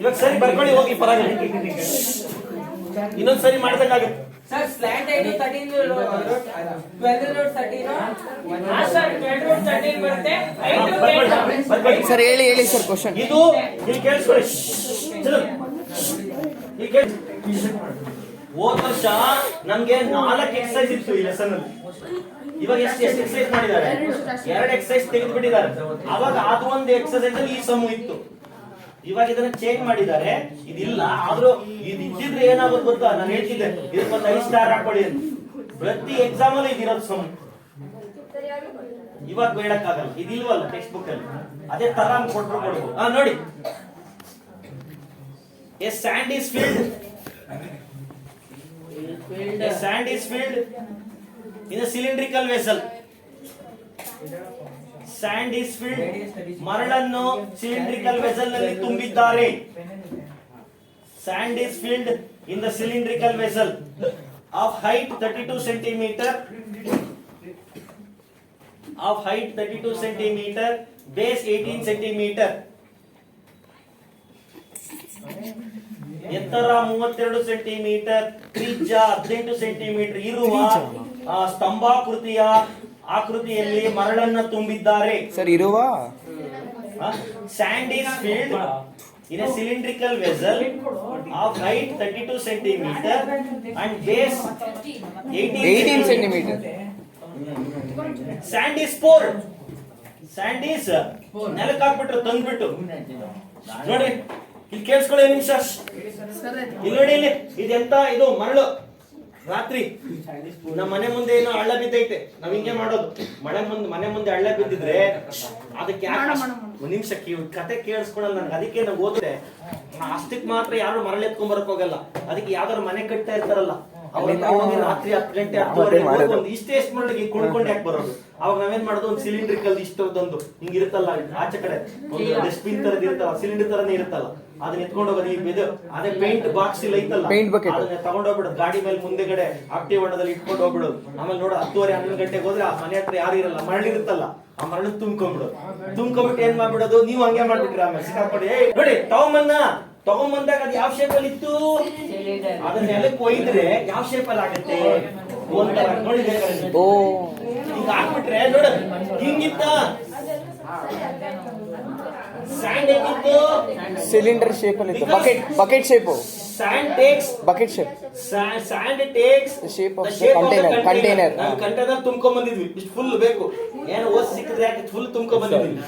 ಇವಾಗ ಸರಿ ಬರ್ಕೊಳ್ಳಿ, ಹೋಗಿ ಪರವಾಗಿಲ್ಲ. ಇನ್ನೊಂದ್ ಸರಿ ಮಾಡ್ಬೇಕಾಗುತ್ತೆ. Sir, slant into 13 12 root 13. Sir, 12 root 13 ಬರುತ್ತೆ. 5 to 10. ಬರ್ಕೊಳ್ಳಿ. ಸರ್ ಹೇಳಿ ಸರ್ ಕ್ವಶನ್. ಇದು ಇಲ್ಲಿ ಕೇಳಿಸ್ಕೊಳ್ಳಿ. ಚಲೋ ಇಲ್ಲಿ ಕೇಳಿ. ಹೋದ ವರ್ಷ ನಮ್ಗೆ 4 ಎಕ್ಸರ್ಸೈಸ್ ಇತ್ತು ಈ ಲೆಸನ್ ಅಲ್ಲಿ. ಇವಾಗ ಎಷ್ಟು ಎಕ್ಸರ್ಸೈಸ್ ಮಾಡಿದ್ದಾರೆ? 2 ಎಕ್ಸರ್ಸೈಸ್ ತೆಗೆದು ಬಿಟ್ಟಿದ್ದಾರೆ. ಅವಾಗ ಅದು ಒಂದು ಎಕ್ಸರ್ಸೈಸ್ ಅಲ್ಲಿ ಈ ಸಮ್ ಇತ್ತು. ಇವಾಗ ಇದನ್ನ ಚೇಂಜ್ ಮಾಡಿದ್ದಾರೆ, ಇದಿಲ್ಲ. ಆದ್ರೂ ಇದು ಇದ್ದಿದ್ರೆ ಏನಾಗೋದು ಗೊತ್ತಾ? ನಾನು ಹೇಳ್ತಿದ್ದೆ ಇದಕ್ಕೊಂದು 5 ಸ್ಟಾರ್ ಹಾಕೊಳ್ಳಿ ಅಂತ. ಪ್ರತಿ ಎಕ್ಸಾಮ್ ಅಲ್ಲಿ ಇದಿರೋದು ಸಮ್. ಇವಾಗ ಬೇಡಕ್ಕಾಗಲ್ಲ, ಇದಿಲ್ವಲ್ಲ ಟೆಕ್ಸ್ಟ್ ಬುಕ್ ಅಲ್ಲಿ. ಅದೇ ತರ ಕೊಟ್ಟರು ಕೊಡ್ಬೋದು. ನೋಡಿ, A and is filled. A sand is filled in a cylindrical vessel. Sand is filled. ಮರಳನ್ನು ಸಿಲಿಂಡ್ರಿಕಲ್ ವೆಸಲ್ ನಲ್ಲಿ ತುಂಬಿದ್ದಾರೆ. Sand is filled in the cylindrical vessel of height 32 centimeter. Of height 32 centimeter, base 18 centimeter. ಎತ್ತರ 32 centimetre, ತ್ರಿಜ್ಯ 18 centimetre ಇರುವ ಸ್ತಂಭಾಕೃತಿಯ ಆಕೃತಿಯಲ್ಲಿ ಮರಳನ್ನು ತುಂಬಿದ್ದಾರೆ. Sir ಇರುವ and is filled in a cylindrical vessel of height 32 centimetre and base 18 centimetre. And is poured. And is ನೆಲಕ್ಕೆ ಹಾಕ್ಬಿಟ್ರು, ತಂದ್ಬಿಟ್ಟು. ನೋಡಿ ಇಲ್ಲಿ ಕೇಳಿಸ್ಕೊಳ್ಳಿ ನಿಮಿಷ. ಇಲ್ಲಿ ನೋಡಿ, ಇಲ್ಲಿ ಇದೆಂತ ಇದು ಮರಳು. ರಾತ್ರಿ ನಮ್ಮ ಮನೆ ಮುಂದೆ ಏನೋ ಹಳ್ಳ ಬಿದ್ದೈತೆ, ನಾವ್ ಹಿಂಗೆ ಮಾಡೋದು. ಮನೆ ಮುಂದೆ ಹಳ್ಳ ಬಿದ್ದಿದ್ರೆ ಅದಕ್ಕೆ ಒಂದ್ ನಿಮಿಷ ಕತೆ ಕೇಳಿಸ್ಕೊಳಲ್ಲ ನನ್ಗೆ. ಅದಕ್ಕೆ ನಾವು ಓದಿದೆ ಅಷ್ಟಕ್ಕೆ ಮಾತ್ರ ಯಾರು ಮರಳು ಎತ್ಕೊಂಡ್ ಬರಕ್ ಹೋಗಲ್ಲ. ಅದಕ್ಕೆ ಯಾವ್ದಾದ್ರು ಮನೆ ಕಟ್ತಾ ಇರ್ತಾರಲ್ಲ, ಅವ್ರಿಂದ ಹೋಗಿ ರಾತ್ರಿ 10 ಗಂಟೆ 10:30 ಒಂದು ಇಷ್ಟೇ ಎಷ್ಟು ಮರಳಿಗೆ ಕುಣ್ಕೊಂಡು ಯಾಕೆ ಬರೋದು? ಅವಾಗ ನಾವೇನ್ ಮಾಡೋದು, ಒಂದು ಸಿಲಿಂಡ್ರಿಕಲ್ ಇಷ್ಟೊಂದು ಹಿಂಗಿರುತ್ತಲ್ಲ ಆಚೆ ಕಡೆ ಒಂದು ಡಸ್ಟ್ಬಿನ್ ತರದ್ ಇರ್ತಲ್ಲ, ಸಿಲಿಂಡರ್ ತರನೇ ಇರುತ್ತಲ್ಲ, ಅದನ್ನ ಎತ್ಕೊಂಡು ಹೋಗೋದು. ಈ ಅದೇ ಪೇಂಟ್ ಬಾಕ್ಸ್ ಇಲ್ಲ ಐತಲ್ಲ, ಅದನ್ನ ತಗೊಂಡೋಗ್ಬಿಡೋದು. ಗಾಡಿ ಮೇಲೆ ಮುಂದೆಗಡೆ ಆಕ್ಟಿವ್ ಹೊಂಡದಲ್ಲಿ ಇಟ್ಕೊಂಡು ಹೋಗ್ಬಿಡೋದು. ಆಮೇಲೆ ನೋಡ 10:30 11 ಗಂಟೆಗೆ ಹೋದ್ರೆ ಆ ಮನೆ ಹತ್ರ ಯಾರು ಇರಲ್ಲ, ಮರಳಿರುತ್ತಲ್ಲ, ಆ ಮರಳು ತುಂಬ್ಕೊಂಡ್ಬಿಡೋದು. ತುಂಬ್ಕೊಂಡ್ಬಿಟ್ಟು ಏನ್ ಮಾಡ್ಬಿಡೋದು, ನೀವು ಹಂಗೆ ಮಾಡ್ಬಿಟ್ರಿ. ಆಮೇಲೆ ಸಿಕ್ಕಾಕೊಂಡು ನೋಡಿ ತಗೊಂಬಂದಾಗ ಅದು ಯಾವ ಶೇಪ್ ಅಲ್ಲಿ ಇತ್ತು, ಅದನ್ನ ನೆಲಕ್ಕೆ ಒಯ್ದ್ರೆ ಯಾವ ಶೇಪ್ ಅಲ್ಲಿ ಆಗುತ್ತೆ ಒಂಥರ ನೋಡಿ. ಹಿಂಗ ಹಾಕ್ಬಿಟ್ರೆ ನೋಡ ಹಿಂಗಿತ್ತ. ಸ್ಯಾಂಡ್ ಹೇಗಿತ್ತು? ಸಿಲಿಂಡರ್ ಶೇಪ್ ಅಲ್ಲಿ ಇತ್ತು. Bucket shape. Sand takes bucket shape. Sand takes the shape of the container. ನಾವು ಕಂಟೈನರ್ ತುಂಬ್ಕೊಂಡ್ ಬಂದಿದ್ವಿ. ಇಷ್ಟು ಫುಲ್ ಬೇಕು, ಏನು ಓಸ್ ಸಿಕ್ಕಿದ್ರೆ ಯಾಕೆ ಫುಲ್ ತುಂಬ್ಕೊಂಡ್ ಬಂದಿದ್ವಿ.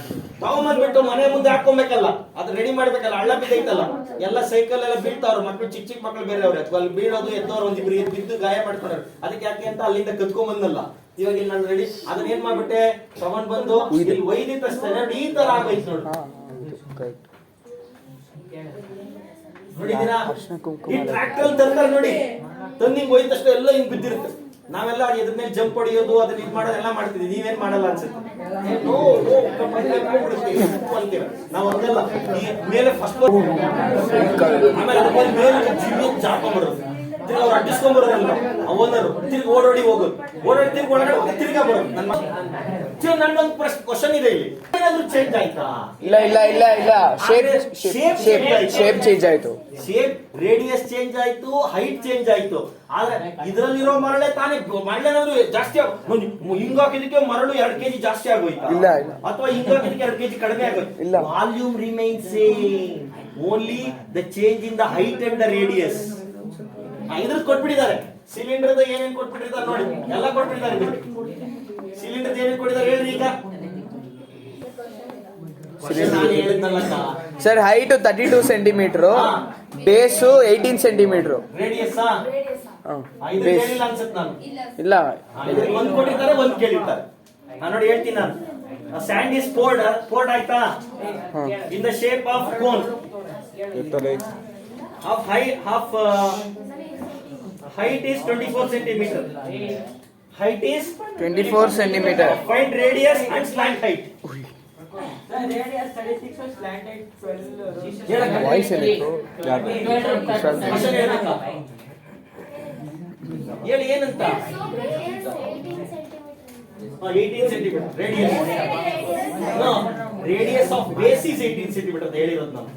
ತಗೊಂಡ್ಬಂದ್ಬಿಟ್ಟು ಮನೆ ಮುಂದೆ ಹಾಕೊಬೇಕಲ್ಲ, ಅದು ರೆಡಿ ಮಾಡ್ಬೇಕಲ್ಲ. ಹಳ್ಳ ಬಿದ್ದೈತಲ್ಲ, ಎಲ್ಲ ಸೈಕಲ್ ಎಲ್ಲ ಬೀಳ್ತಾವ್ರು ಮಕ್ಳು, ಚಿಕ್ಕ ಮಕ್ಳು ಬೇರೆ ಅವ್ರೆ. ಅಲ್ಲಿ ಬೀಳೋದು ಎದ್ದವ್ರು ಒಂದಿಬ್ರು ಬಿದ್ದು ಗಾಯ ಮಾಡ್ಕೊಂಡ್ರು. ಅದಕ್ಕೆ ಯಾಕೆ ಅಂತ ಅಲ್ಲಿಂದ ಕತ್ಕೊಂಡ್ ಬಂದಲ್ಲ. ಇವಾಗ ಇಲ್ಲಿ ನಾನು ರೆಡಿ ಅದನ್ನ ಏನ್ ಮಾಡ್ಬಿಟ್ಟೆ, ತಗೊಂಡ್ ಬಂದು ಇಲ್ಲಿ ಒಯ್ದಿದ ತಕ್ಷಣ ಈ ತರ ಆಗೋಯ್ತು ನೋಡಿ. ನೋಡಿದೀರಾ? ಈ ಟ್ರ್ಯಾಕ್ಟರ್ ಅಲ್ಲಿ ತರ್ತಾರೆ ನೋಡಿ, ತಂದು ಹೋಯ್ತಷ್ಟು ಎಲ್ಲ ಹಿಂಗ್ ಬಿದ್ದಿರುತ್ತೆ. ನಾವೆಲ್ಲ ಎದ್ರ ಮೇಲೆ ಜಂಪ್ ಹೊಡಿಯೋದು, ಅದನ್ನ ಇದು ಮಾಡೋದು ಎಲ್ಲ ಮಾಡ್ತಿದ್ವಿ. ನೀವೇನ್ ಮಾಡಲ್ಲ ಅನ್ಸುತ್ತೆ. ನಾವ್ ಹಂಗಲ್ಲ, ಮೇಲೆ ಫಸ್ಟ್ ಆಮೇಲೆ ಮೇಲೆ ಜಾಕೊಂಡ್ಬಿಡೋದು. ತಿರ್ಗಿ ಅವ್ರು ಅಡ್ಡಿಸ್ಕೊಂಡ್ಬರೋದಲ್ಲ ಓನರ್ ತಿರ್ಗಿ ಓಡೋಡಿ ಹೋಗೋದು ಓಡೋಡಿ ತಿರ್ಗಿ ಒಳಗಡೆ ಹೋಗಿ ತಿರ್ಗಾ ಬರೋದು ನನ್ನೊಂದು ಕ್ವಶನ್ ಇದೆ ಇಲ್ಲಿ ಏನಾದ್ರು ಚೇಂಜ್ ಆಯ್ತಾ ಇಲ್ಲ ಇಲ್ಲ ಇಲ್ಲ ಇಲ್ಲ ಶೇಪ್ ಚೇಂಜ್ ಆಯ್ತು ಶೇಪ್ ರೇಡಿಯಸ್ ಚೇಂಜ್ ಆಯ್ತು ಹೈಟ್ ಚೇಂಜ್ ಆಯ್ತು ಆದ್ರೆ ಇದ್ರಲ್ಲಿರೋ ಮರಳೆ ತಾನೇ ಮರಳೇನಾದ್ರು ಜಾಸ್ತಿ ಹಿಂಗಾಕಿದಕ್ಕೆ ಮರಳು 2 kg ಜಾಸ್ತಿ ಆಗೋಯ್ತಾ ಇಲ್ಲ ಇಲ್ಲ ಅಥವಾ ಹಿಂಗಾಕಿದಕ್ಕೆ 2 kg ಕಡಿಮೆ ಆಗೋಯ್ತು ಇಲ್ಲ volume remain same only the change in the height and the radius ಇದ್ರದ್ದು ಕೊಟ್ಬಿಟ್ಟಿದ್ದಾರೆ ಸಿಲಿಂಡರ್ ಏನೇನ್ ಕೊಟ್ಬಿಟ್ಟಿದ್ದಾರೆ ನೋಡಿ ಎಲ್ಲ ಕೊಟ್ಬಿಟ್ಟಿದ್ದಾರೆ ಸಿಲಿಂಡರ್ ಏನೇನ್ ಕೊಟ್ಟಿದ್ದಾರೆ ಹೇಳ್ರಿ ಈಗ ನಾನು ಹೇಳಿದ್ನಲ್ಲಕ್ಕ ಸರ್ ಹೈಟ್ 32 ಸೆಂಟಿಮೀಟರ್ ಬೇಸು 18 ಸೆಂಟಿಮೀಟರ್ ರೇಡಿಯಸ್ ಇದು ಬೇಸ್ ಹೇಳಿಲ್ಲ ಅನ್ಸುತ್ತೆ ನಾನು ಇಲ್ಲ ಒಂದ್ ಕೊಟ್ಟಿರ್ತಾರೆ ಒಂದ್ ಕೇಳಿರ್ತಾರೆ ನಾನು ನೋಡಿ ಹೇಳ್ತೀನಿ ನಾನು ಸ್ಯಾಂಡ್ ಇಸ್ ಪೋರ್ಡ್ ಆಯ್ತಾ in the shape of cone of height is 24 centimeter. Height is 24 centimeter. Find radius and slant height. Radius 36 or slant height 12. Voice ಏನಿತ್ತು ಹೇಳಿ ಏನಂತ 18 centimeter radius. No, radius of base is 18 centimeter ಅಂತ ಹೇಳಿರೋದು ನಾನು.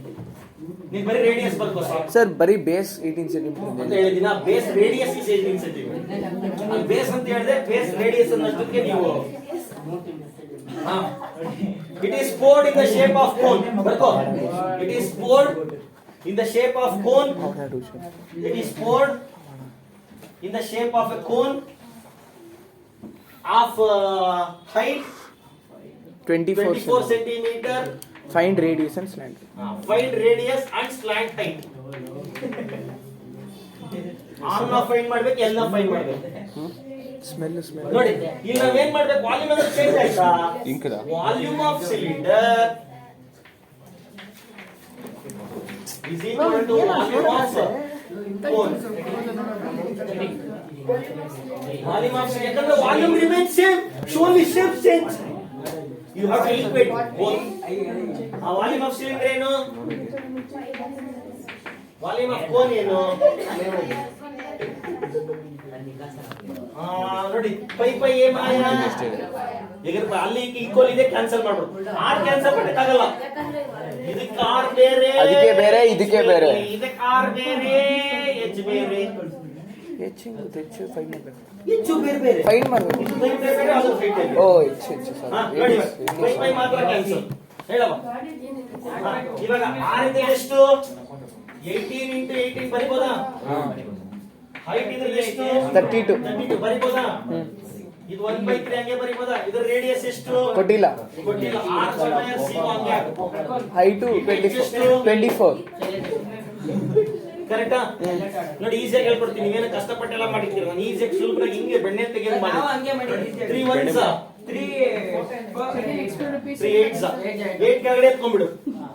ನೀವು ಬರೀ radius ಬರ್ಕೋ sir ಬರೀ ಬೇಸ್ 18 ಸೆಂಟಿಮೀಟರ್ ಅಂತ ಹೇಳಿದಿನ base radius is 18 centimetre base ಅಂತ ಹೇಳಿದ್ರೆ ಬೇಸ್ ರೇಡಿಯಸ್ ಅನ್ನೋದಕ್ಕೆ ನೀವು it is poured in the shape of cone ಬರ್ಕೋ it is poured in the shape of cone it is poured in the shape of a cone of height 24 centimeter. Find radius and slant. Find radius and slant height. R ನ find ಮಾಡ್ಬೇಕು L ನ find ಮಾಡ್ಬೇಕು ಸ್ಮೆಲ್ ನೋಡಿ ಈಗ ನಾವ್ ಏನ್ ಮಾಡ್ಬೇಕು ವಾಲ್ಯೂಮ್ ಅಂದ್ರೆ ಚೇಂಜ್ ಆಯ್ತಾ volume of cylinder is equal to volume of cone. Volume of ಯಾಕಂದ್ರೆ volume remain same only shape change. You have to equate both. Volume of cylinder ಏನು ವಾಲ್ಯೂಮ್ ಆಫ್ ಕೋನ್ ಏನು ನೋಡಿ ಪೈ ಏಮಾಯ ಈಗ ಅಲ್ಲಿ equal ಇದೆ cancel ಮಾಡ್ಬಿಡು R cancel ಮಾಡಕ್ಕಾಗಲ್ಲ ಇದಕ್ಕೆ R ಬೇರೆ ಅದಕ್ಕೆ ಬೇರೆ ಇದಕ್ಕೆ ಬೇರೆ ಇದಕ್ಕೆ ಆರ್ ಬೇರೆ ಎಚ್ ಬೇರೆ ಹೆಚ್ಚು ಫೈನ್ ಮಾಡಬೇಕು ಹೆಚ್ಚು ಬೇರೆ ಬೇರೆ ಫೈನ್ ಮಾಡಬೇಕು ಇದು ಬೇರೆ ಬೇರೆ ಅದು ಫೈನ್ ಬೇರೆ ಓ ಹೆಚ್ಚು ನೋಡಿ ಪೈ ಮಾತ್ರ ಕ್ಯಾನ್ಸಲ್ ಹೇಳಮ್ಮ ಇವಾಗ ಆರ್ ಇದೆ ಎಷ್ಟು 18 into 18 ಬರಿಬೋದಾ ಹೈಟ್ ಇದೆ ಎಷ್ಟು 32 ಬರಿಬೋದಾ ಇದು 1/3 ಹಂಗೆ ಬರಿಬೋದಾ ಇದರ ರೇಡಿಯಸ್ ಎಷ್ಟು ಕೊಟ್ಟಿಲ್ಲ r ಸ್ಕ್ವೇರ್ c ಹಂಗೆ ಹೈಟ್ 24 ಕರೆಕ್ಟಾ ನೋಡಿ ಈಸಿಯಾಗಿ ಹೇಳ್ಕೊಡ್ತೀನಿ ನೀವೇನು ಕಷ್ಟಪಟ್ಟೆಲ್ಲ ಮಾಡಿರ್ತೀರ ನಾನು ಈಸಿಯಾಗಿ ಸುಲಭವಾಗಿ ಹಿಂಗೆ ಬೆಣ್ಣೆ ತೆಗೆದು ಮಾಡಿ ನಾವು ಹಂಗೆ ಮಾಡಿದ್ದೀವಿ 3 1s 3 8s 8 ಕೆಳಗಡೆ ಎತ್ಕೊಂಡ್ಬಿಡು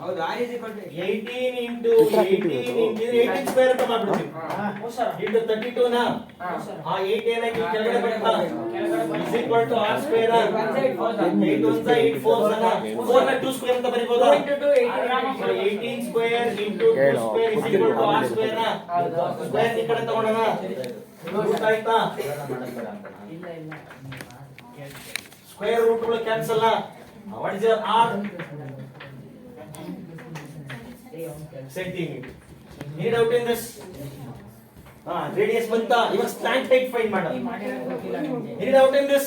ಹೌದು r is equal to 18 into 18 square ಅಂತ ಮಾಡ್ಬಿಡ್ತೀನಿ into 32 ನಾ ಆ 8 ಏನಾಗಿ ಕೆಳಗಡೆ ಬರ್ತಾ is equal to r square 8 1s 8 4s ನಾ 4 ನ 2 ಸ್ಕ್ವೇರ್ ಅಂತ ಬರಿಬೋದಾ 18 square into 2 square is equal to r square ನಾ ಸ್ಕ್ವೇರ್ ಈ ಕಡೆ ತಗೊಳ್ಳೋಣ ಗೊತ್ತಾಯ್ತಾ ಇಲ್ಲ ಇಲ್ಲ ಸ್ಕ್ವೇರ್ ರೂಟ್ ಗಳು ಕ್ಯಾನ್ಸಲ್ ವಾಟ್ ಇಸ್ ಯುವರ್ r centimeter. Any doubt in this? Radius ಬಂತಾ ಇವಾಗ ಸ್ಟ್ಯಾಂಡ್ ಹೈಟ್ ಫೈಂಡ್ ಮಾಡ Any doubt in this?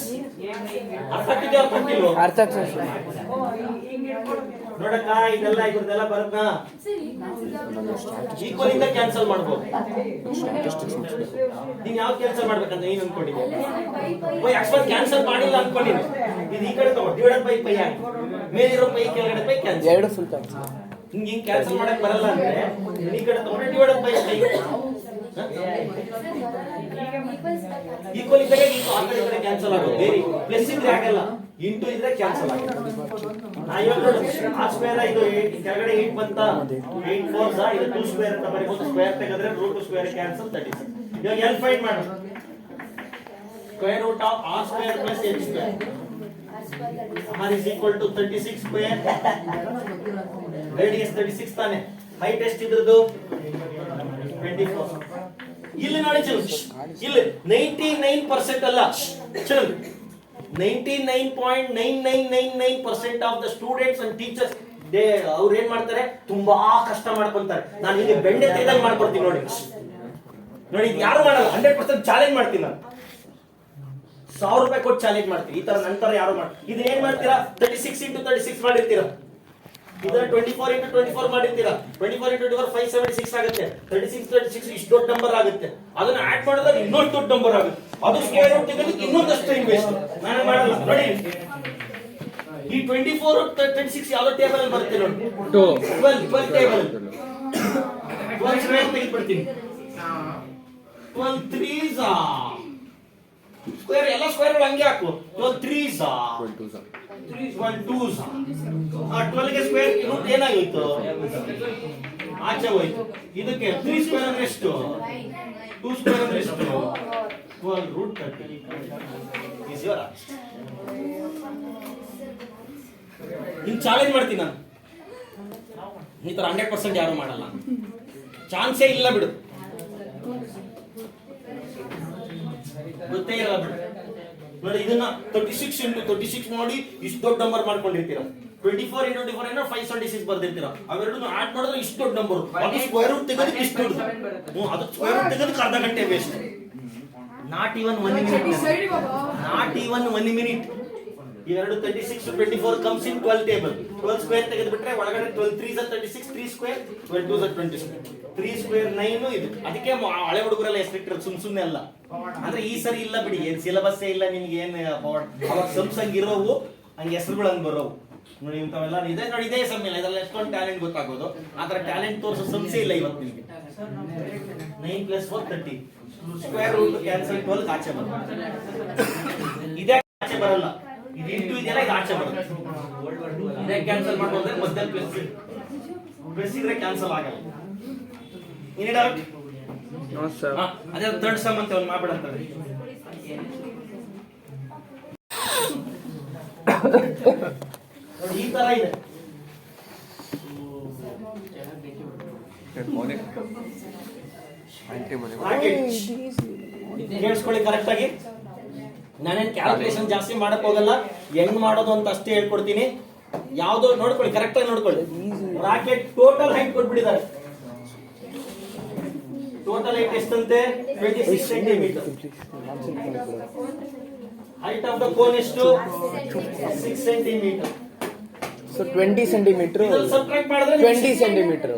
ಅರ್ಥ ಆಗ್ತಿದೆ ಅರ್ಥ ಆಗ್ತಿಲ್ವೋ ಅರ್ಥ ಆಗ್ತದೆ ನೋಡಕ್ಕ ಇದೆಲ್ಲ ಇದ್ರದೆಲ್ಲ ಬರುತ್ತಾ ಈಕ್ವಲ್ ಇಂದ ಕ್ಯಾನ್ಸಲ್ ಮಾಡ್ಬೋದು ನೀನ್ ಯಾವ್ದು ಕ್ಯಾನ್ಸಲ್ ಮಾಡ್ಬೇಕಂತ ಏನ್ ಅನ್ಕೊಂಡಿದ್ದೆ ಅಕಸ್ಮಾತ್ ಕ್ಯಾನ್ಸಲ್ ಮಾಡಿಲ್ಲ ಅನ್ಕೊಂಡಿದ್ದೆ ಇದು ಈ ಕಡೆ ತಗೋ ಡಿವೈಡೆಡ್ ಬೈ ಪೈ ಆಗಿ ಮೇಲಿರೋ ಪೈ ಕೆಳಗಡೆ ಪೈ ಕ್ಯಾನ್ಸಲ್ ಎರಡು ಫುಲ್ ಕ್ಯಾನ್ಸಲ್ ಹಿಂಗೆ ಕ್ಯಾನ್ಸಲ್ ಮಾಡಕ್ ಬರಲ್ಲ ಅಂದ್ರೆ ಈ ಕಡೆ ತಗೊಂಡ್ರೆ ಡಿವೈಡೆಡ್ ಬೈ ಪೈ ಈಕ್ವಲ್ ಇದ್ದರೆ ಆ ಕಡೆ ಕ್ಯಾನ್ಸಲ್ ಆಗುತ್ತೆ ಬೇರೆ ಪ್ಲಸ್ ಇದ್ರೆ ಆಗಲ್ಲ ಇಂಟು ಇದ್ರೆ ಕ್ಯಾನ್ಸಲ್ ಆಗುತ್ತೆ ಇವಾಗ ನೋಡಿ ಆ ಸ್ಕ್ವೇರ್ ಇದು 8 ಕೆಳಗಡೆ 8 ಬಂತ 8 4s ಇದು 2 ಸ್ಕ್ವೇರ್ ಅಂತ ಬರೀಬಹುದು ಸ್ಕ್ವೇರ್ ತೆಗೆದ್ರೆ ರೂಟ್ ಸ್ಕ್ವೇರ್ ಕ್ಯಾನ್ಸಲ್ 36 ಇವಾಗ ಎಲ್ ಫೈಂಡ್ ಮಾಡು square root of r square plus h square r is equal to 36 square radius 36 ತಾನೆ ಹೈಟ್ ಎಷ್ಟು ಇದ್ರದ್ದು 24 ಇಲ್ಲಿ ನೋಡಿ ಚಲೋ, ಇಲ್ಲಿ 99% ಅಲ್ಲ ಚಲೋ, 99.9999% of the students and teachers ಅವ್ರು ಏನ್ ಮಾಡ್ತಾರೆ, ತುಂಬಾ ಕಷ್ಟ ಮಾಡ್ಕೊಂತಾರೆ. ನಾನು ಇಲ್ಲಿ ಬೆಂಡೆ ತೆಗೆದಾಗ ಮಾಡ್ಕೊಡ್ತೀನಿ ನೋಡಿ. ನೋಡಿ ಇದು ಯಾರು ಮಾಡಲ್ಲ, 100% ಚಾಲೆಂಜ್ ಮಾಡ್ತೀನಿ ನಾನು. 1000 ರೂಪಾಯಿ ಕೊಟ್ಟು ಚಾಲೆಂಜ್ ಮಾಡ್ತೀನಿ. ಈ ತರ ನಂತರ ಯಾರು ಮಾಡಿ ಇದು ಏನ್ ಮಾಡ್ತೀರಾ, 36 into 36 ಮಾಡಿರ್ತೀರಾ. ಇದನ್ನ 24 into 24 ಮಾಡಿರ್ತೀರಾ. 24 into 24 576 ಆಗುತ್ತೆ. 36 36 ಇಷ್ಟು ದೊಡ್ಡ ನಂಬರ್ ಆಗುತ್ತೆ. ಅದನ್ನ ಆಡ್ ಮಾಡಿದಾಗ ಇನ್ನೊಂದು ದೊಡ್ಡ ನಂಬರ್ ಆಗುತ್ತೆ. ಅದು ಸ್ಕ್ವೇರ್ ರೂಟ್ ತೆಗೆದು ಇನ್ನೊಂದಷ್ಟು ಟೈಮ್ ವೇಸ್ಟ್. ನಾನು ಮಾಡಲ್ಲ ನೋಡಿ. ಈ 24 36 ಯಾವ ಟೇಬಲ್ ಅಲ್ಲಿ ಬರುತ್ತೆ ನೋಡಿ, 12 ಟೇಬಲ್ 12 ಸ್ಕ್ವೇರ್ ತೆಗೆದುಬಿಡ್ತೀನಿ. 12 3s ಸ್ಕ್ವೇರ್, ಎಲ್ಲ ಸ್ಕ್ವೇರ್ ಹಂಗೆ ಹಾಕು. 12 3s 12 2s 12 ಗೆ ಸ್ಕ್ವೇರ್ ರೂಟ್ ಏನಾಗೋಯ್ತು, ಆಚೆ ಹೋಯ್ತು. ಇದಕ್ಕೆ 3 ಸ್ಕ್ವೇರ್ ಅಂದ್ರೆ ಎಷ್ಟು, 2 ಸ್ಕ್ವೇರ್ ಅಂದ್ರೆ ಎಷ್ಟು, 12 ರೂಟ್ 30 is your answer. ಇನ್ನು ಚಾಲೆಂಜ್ ಮಾಡ್ತೀನಿ ನಾನು. ಈ ತರ 100% ಯಾರು ಮಾಡಲ್ಲ, ಚಾನ್ಸೇ ಇಲ್ಲ ಬಿಡು, ಗೊತ್ತೇ ಇಲ್ಲ ಬಿಡು. ನೋಡಿ ಇದನ್ನ 36 into 36 ಮಾಡಿ ಇಷ್ಟು ದೊಡ್ಡ ನಂಬರ್ ಮಾಡ್ಕೊಂಡಿರ್ತೀರ. 24 into 24 ಏನೋ 576 ಬರ್ದಿರ್ತೀರ. ಅವೆರಡನ್ನು ಆಡ್ ಮಾಡಿದ್ರೆ ಇಷ್ಟು ದೊಡ್ಡ ನಂಬರ್. ಅದು ಸ್ಕ್ವೇರ್ ರೂಟ್ ತೆಗೆದು ಇಷ್ಟು ದೊಡ್ಡ, ಅದು ಸ್ಕ್ವೇರ್ ರೂಟ್ ತೆಗೆದು ಅರ್ಧ ಗಂಟೆ waste. Not even 1 minute, not even 1 minute. ಇವೆರಡು 36 to 24 comes in 12 table. 12 square ತೆಗೆದು ಬಿಟ್ರೆ ಒಳಗಡೆ 12 3s 36, 3 ಸ್ಕ್ವೇರ್ 12 2s 20, 3 ಸ್ಕ್ವೇರ್ 9 ಇದು. ಅದಕ್ಕೆ ಹಳೆ ಹುಡುಗರೆಲ್ಲ ಎಷ್ಟಿಟ್ಟಿರೋ ಸುಮ್ನೆ ಅಲ್ಲ. ಅಂದ್ರೆ ಈ ಸರಿ ಇಲ್ಲ ಬಿಡಿ, ಏನ್ ಸಿಲೆಬಸ್ ಇಲ್ಲ ನಿಮ್ಗೆ, ಏನ್ ಅವಾಗ ಸಂಸಂಗ್ ಇರೋವು ಹಂಗೆ ಹೆಸರುಗಳು ಹಂಗ್ ಬರೋವು ನೋಡಿ. ಇಂಥವೆಲ್ಲ ಇದೆ ನೋಡಿ, ಇದೇ ಸಮಯ ಇದೆಲ್ಲ ಎಷ್ಟೊಂದು ಟ್ಯಾಲೆಂಟ್ ಗೊತ್ತಾಗೋದು. ಆತರ ಟ್ಯಾಲೆಂಟ್ ತೋರಿಸೋ ಸಂಸೆ ಇಲ್ಲ ಇವತ್ತು ನಿಮ್ಗೆ. 9 + 4 30 ಸ್ಕ್ವೇರ್ ರೂಟ್ ಕ್ಯಾನ್ಸಲ್ 12 ಆಚೆ ಬರುತ್ತೆ. ಇದೇ ಆಚೆ ಬರಲ್ಲ, ಇದು ಇಂಟು ಇದೆಯಲ್ಲ, ಇದು ಆಚೆ ಬರುತ್ತೆ. ಇದೇ ಕ್ಯಾನ್ಸಲ್ ಮಾಡ್ಬೋದ್ರೆ ಮಧ್ಯದಲ್ಲಿ ಪ್ಲಸ್ ಇದ್ರೆ ಕ್ಯಾನ್ಸಲ್ ಆಗಲ್ಲ. ಏನೇ ಡೌಟ್? ಅದೇ ಥರ್ಡ್ ಸಮ್ ಅಂತ ಒಂದು ಮಾಡ್ಬಿಡಂತಾರೆ. ನೋಡಿ ಈ ತರ ಇದೆ. ಕೇಳಿಸ್ಕೊಳ್ಳಿ ಕರೆಕ್ಟ್ ಆಗಿ. ನಾನೇನ್ ಕ್ಯಾಲ್ಕುಲೇಷನ್ ಜಾಸ್ತಿ ಮಾಡಕ್ ಹೋಗಲ್ಲ, ಹೆಂಗ್ ಮಾಡೋದು ಅಂತ ಅಷ್ಟೇ ಹೇಳ್ಕೊಡ್ತೀನಿ. ಯಾವ್ದು ನೋಡ್ಕೊಳ್ಳಿ, ಕರೆಕ್ಟ್ ಆಗಿ ನೋಡ್ಕೊಳ್ಳಿ. ರಾಕೆಟ್ ಟೋಟಲ್ ಹೈಟ್ ಕೊಟ್ಬಿಟ್ಟಿದ್ದಾರೆ. ಟೋಟಲ್ ಹೈಟ್ ಎಷ್ಟಂತೆ, 26 centimetre. Height of the cone ಎಷ್ಟು, 6 ಸೆಂಟಿಮೀಟರ್. ಸೊ 20 ಸೆಂಟಿಮೀಟರ್, ಸಬ್ಟ್ರಾಕ್ಟ್ ಮಾಡಿದ್ರೆ 20 ಸೆಂಟಿಮೀಟರ್.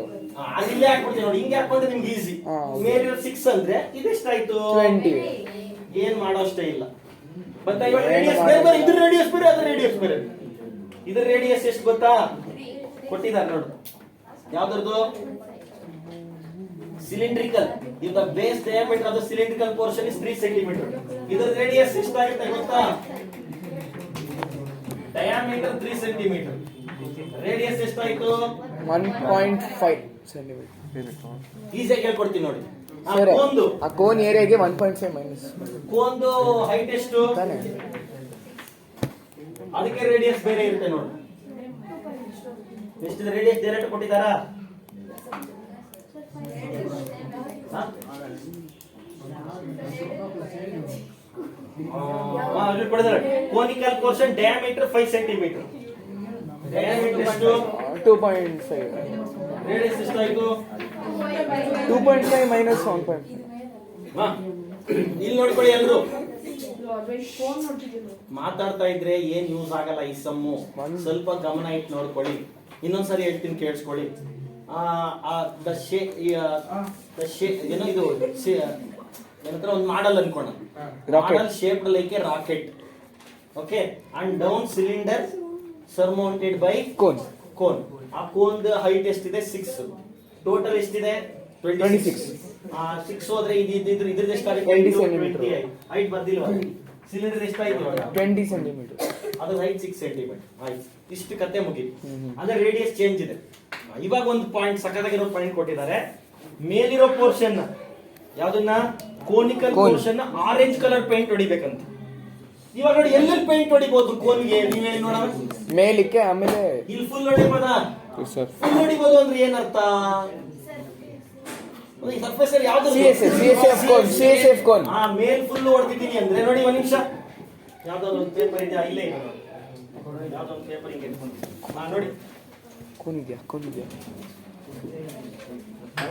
ಇಲ್ಲೇ ಹಾಕ್ಬಿಡ್ತೀನಿ ನೋಡಿ, ಹಿಂಗೆ ಹಾಕೊಂಡ್ರೆ ನಿಮ್ಗೆ ಈಸಿ. ಮೇಲಿರೋ 6 ಅಂದ್ರೆ ಇದೆಷ್ಟಾಯ್ತು, 20. ಏನ್ ಮಾಡೋ ಅಷ್ಟೇ ಇಲ್ಲ. ಗೊತ್ತಾ, ಇವಾಗ ರೇಡಿಯಸ್ ಬೇರೆ, ಇದ್ರ ರೇಡಿಯಸ್ ಬೇರೆ, ಅದ್ರ ರೇಡಿಯಸ್ ಬೇರೆ. ಇದ್ರ ರೇಡಿಯಸ್ ಎಷ್ಟು ಗೊತ್ತಾ, ಕೊಟ್ಟಿದ್ದಾರೆ ನೋಡು. ಯಾವ್ದ್ರದ್ದು, cylindrical. If the base diameter of the cylindrical portion is 3 centimetre. ಇದರ ರೇಡಿಯಸ್ ಎಷ್ಟಾಗುತ್ತೆ ಗೊತ್ತಾ, ಡಯಾಮೀಟರ್ 3 ಸೆಂಟಿಮೀಟರ್, ರೇಡಿಯಸ್ ಎಷ್ಟಾಯ್ತು 1.5 ಸೆಂಟಿಮೀಟರ್. ಈಸಿಯಾಗಿ ಹೇಳ್ಕೊಡ್ತೀನಿ ನೋಡಿ. ಸರ್, ಆ ಕೋನ್ ಏರಿಯಾಗೆ 1.5 ಮೈನಸ್. ಕೋನ್ದು ಹೈಟ್ ಎಷ್ಟು, ಅದಕ್ಕೆ ರೇಡಿಯಸ್ ಬೇರೆ ಇರುತ್ತೆ ನೋಡಿ. ಎಷ್ಟು ರೇಡಿಯಸ್ ಡೈರೆಕ್ಟ್ ಕೊಟ್ಟಿದ್ದಾರಾ, conical portion diameter 5 centimetre. Diameter ಎಷ್ಟು, 2.5. ರೇಡಿಯಸ್ ಎಷ್ಟಾಯ್ತು, 2.5 ಮೈನಸ್ 1.5. ಇಲ್ಲಿ ನೋಡ್ಕೊಳ್ಳಿ ಎಲ್ರು. ಮಾತಾಡ್ತಾ ಇದ್ರೆ ಏನ್ ಯೂಸ್ ಆಗಲ್ಲ ಈ ಸಮ್ಮು. ಸ್ವಲ್ಪ ಗಮನ ಇಟ್ಟು ನೋಡ್ಕೊಳ್ಳಿ. ಇನ್ನೊಂದ್ಸರಿ ಹೇಳ್ತೀನಿ, ಕೇಳಿಸ್ಕೊಳ್ಳಿ. ಏನೋ ಇದು ಏನಂತಾರೆ, ಒಂದು ಮಾಡಲ್ ಅನ್ಕೋಣ. Model shaped like a rocket. Okay, and down cylinder surmounted by cone. ಆ ಕೋನ್ ಹೈಟ್ ಎಷ್ಟಿದೆ, 6. ಟೋಟಲ್ ಎಷ್ಟಿದೆ, 26. 6 ಹೋದ್ರೆ ಇದ್ರದ್ದು ಎಷ್ಟಾಗುತ್ತೆ, 20 ಸೆಂಟಿಮೀಟರ್. ಹೈಟ್ ಬರ್ದಿಲ್ವಾ, ಸಿಲಿಂಡರ್ ಎಷ್ಟಾಯ್ತು, 20 ಸೆಂಟಿಮೀಟರ್. ಅದ್ರ ಹೈಟ್ 6 ಸೆಂಟಿಮೀಟರ್. ಆಯ್ತು, ಇಷ್ಟು ಕತೆ ಮುಗಿತು. ಅಂದ್ರೆ ರೇಡಿಯಸ್ ಚೇಂಜ್ ಇದೆ. ಇವಾಗ ಒಂದು ಪಾಯಿಂಟ್, ಸಕ್ಕತ್ತಾಗಿರೋ ಪಾಯಿಂಟ್ ಕೊಟ್ಟಿದ್ದಾರೆ. ಮೇಲಿರೋ ಪೋರ್ಷನ್ ಯಾವ್ದನ್ನ, conical portion orange colour paint ಹೊಡಿಬೇಕಂತ. ಇವಾಗ ನೋಡಿ, ಎಲ್ಲೆಲ್ಲಿ ಪೇಂಟ್ ಹೊಡಿಬಹುದು ಕೋನ್ಗೆ, ನೀವೇ ನೋಡೋಣ. ಮೇಲಿಕ್ಕೆ, ಆಮೇಲೆ ಇಲ್ಲಿ ಫುಲ್ ಹೊಡಿಬೋದಾ, ಫುಲ್ ಹೊಡಿಬಹುದು ಅಂದ್ರೆ ಏನರ್ಥ, ಸರ್ಫೇಸ್ ಯಾವ್ದು CSF cone, CSF cone. ಆ ಮೇಲ್ ಫುಲ್ ಹೊಡೆದಿದ್ದೀನಿ ಅಂದ್ರೆ ನೋಡಿ ಒಂದ್ ನಿಮಿಷ ಯಾವ್ದಾದ್ರು ಒಂದು ಪೇಪರ್ ಇದೆಯಾ ಇಲ್ಲೇ ಇದೆ ನೋಡಿ. ಯಾವ್ದೋ ಒಂದು ಪೇಪರ್ ಹಿಂಗೆ ಇಟ್ಕೊಂಡು ನೋಡಿ ಕೋನ್ ಇದೆಯಾ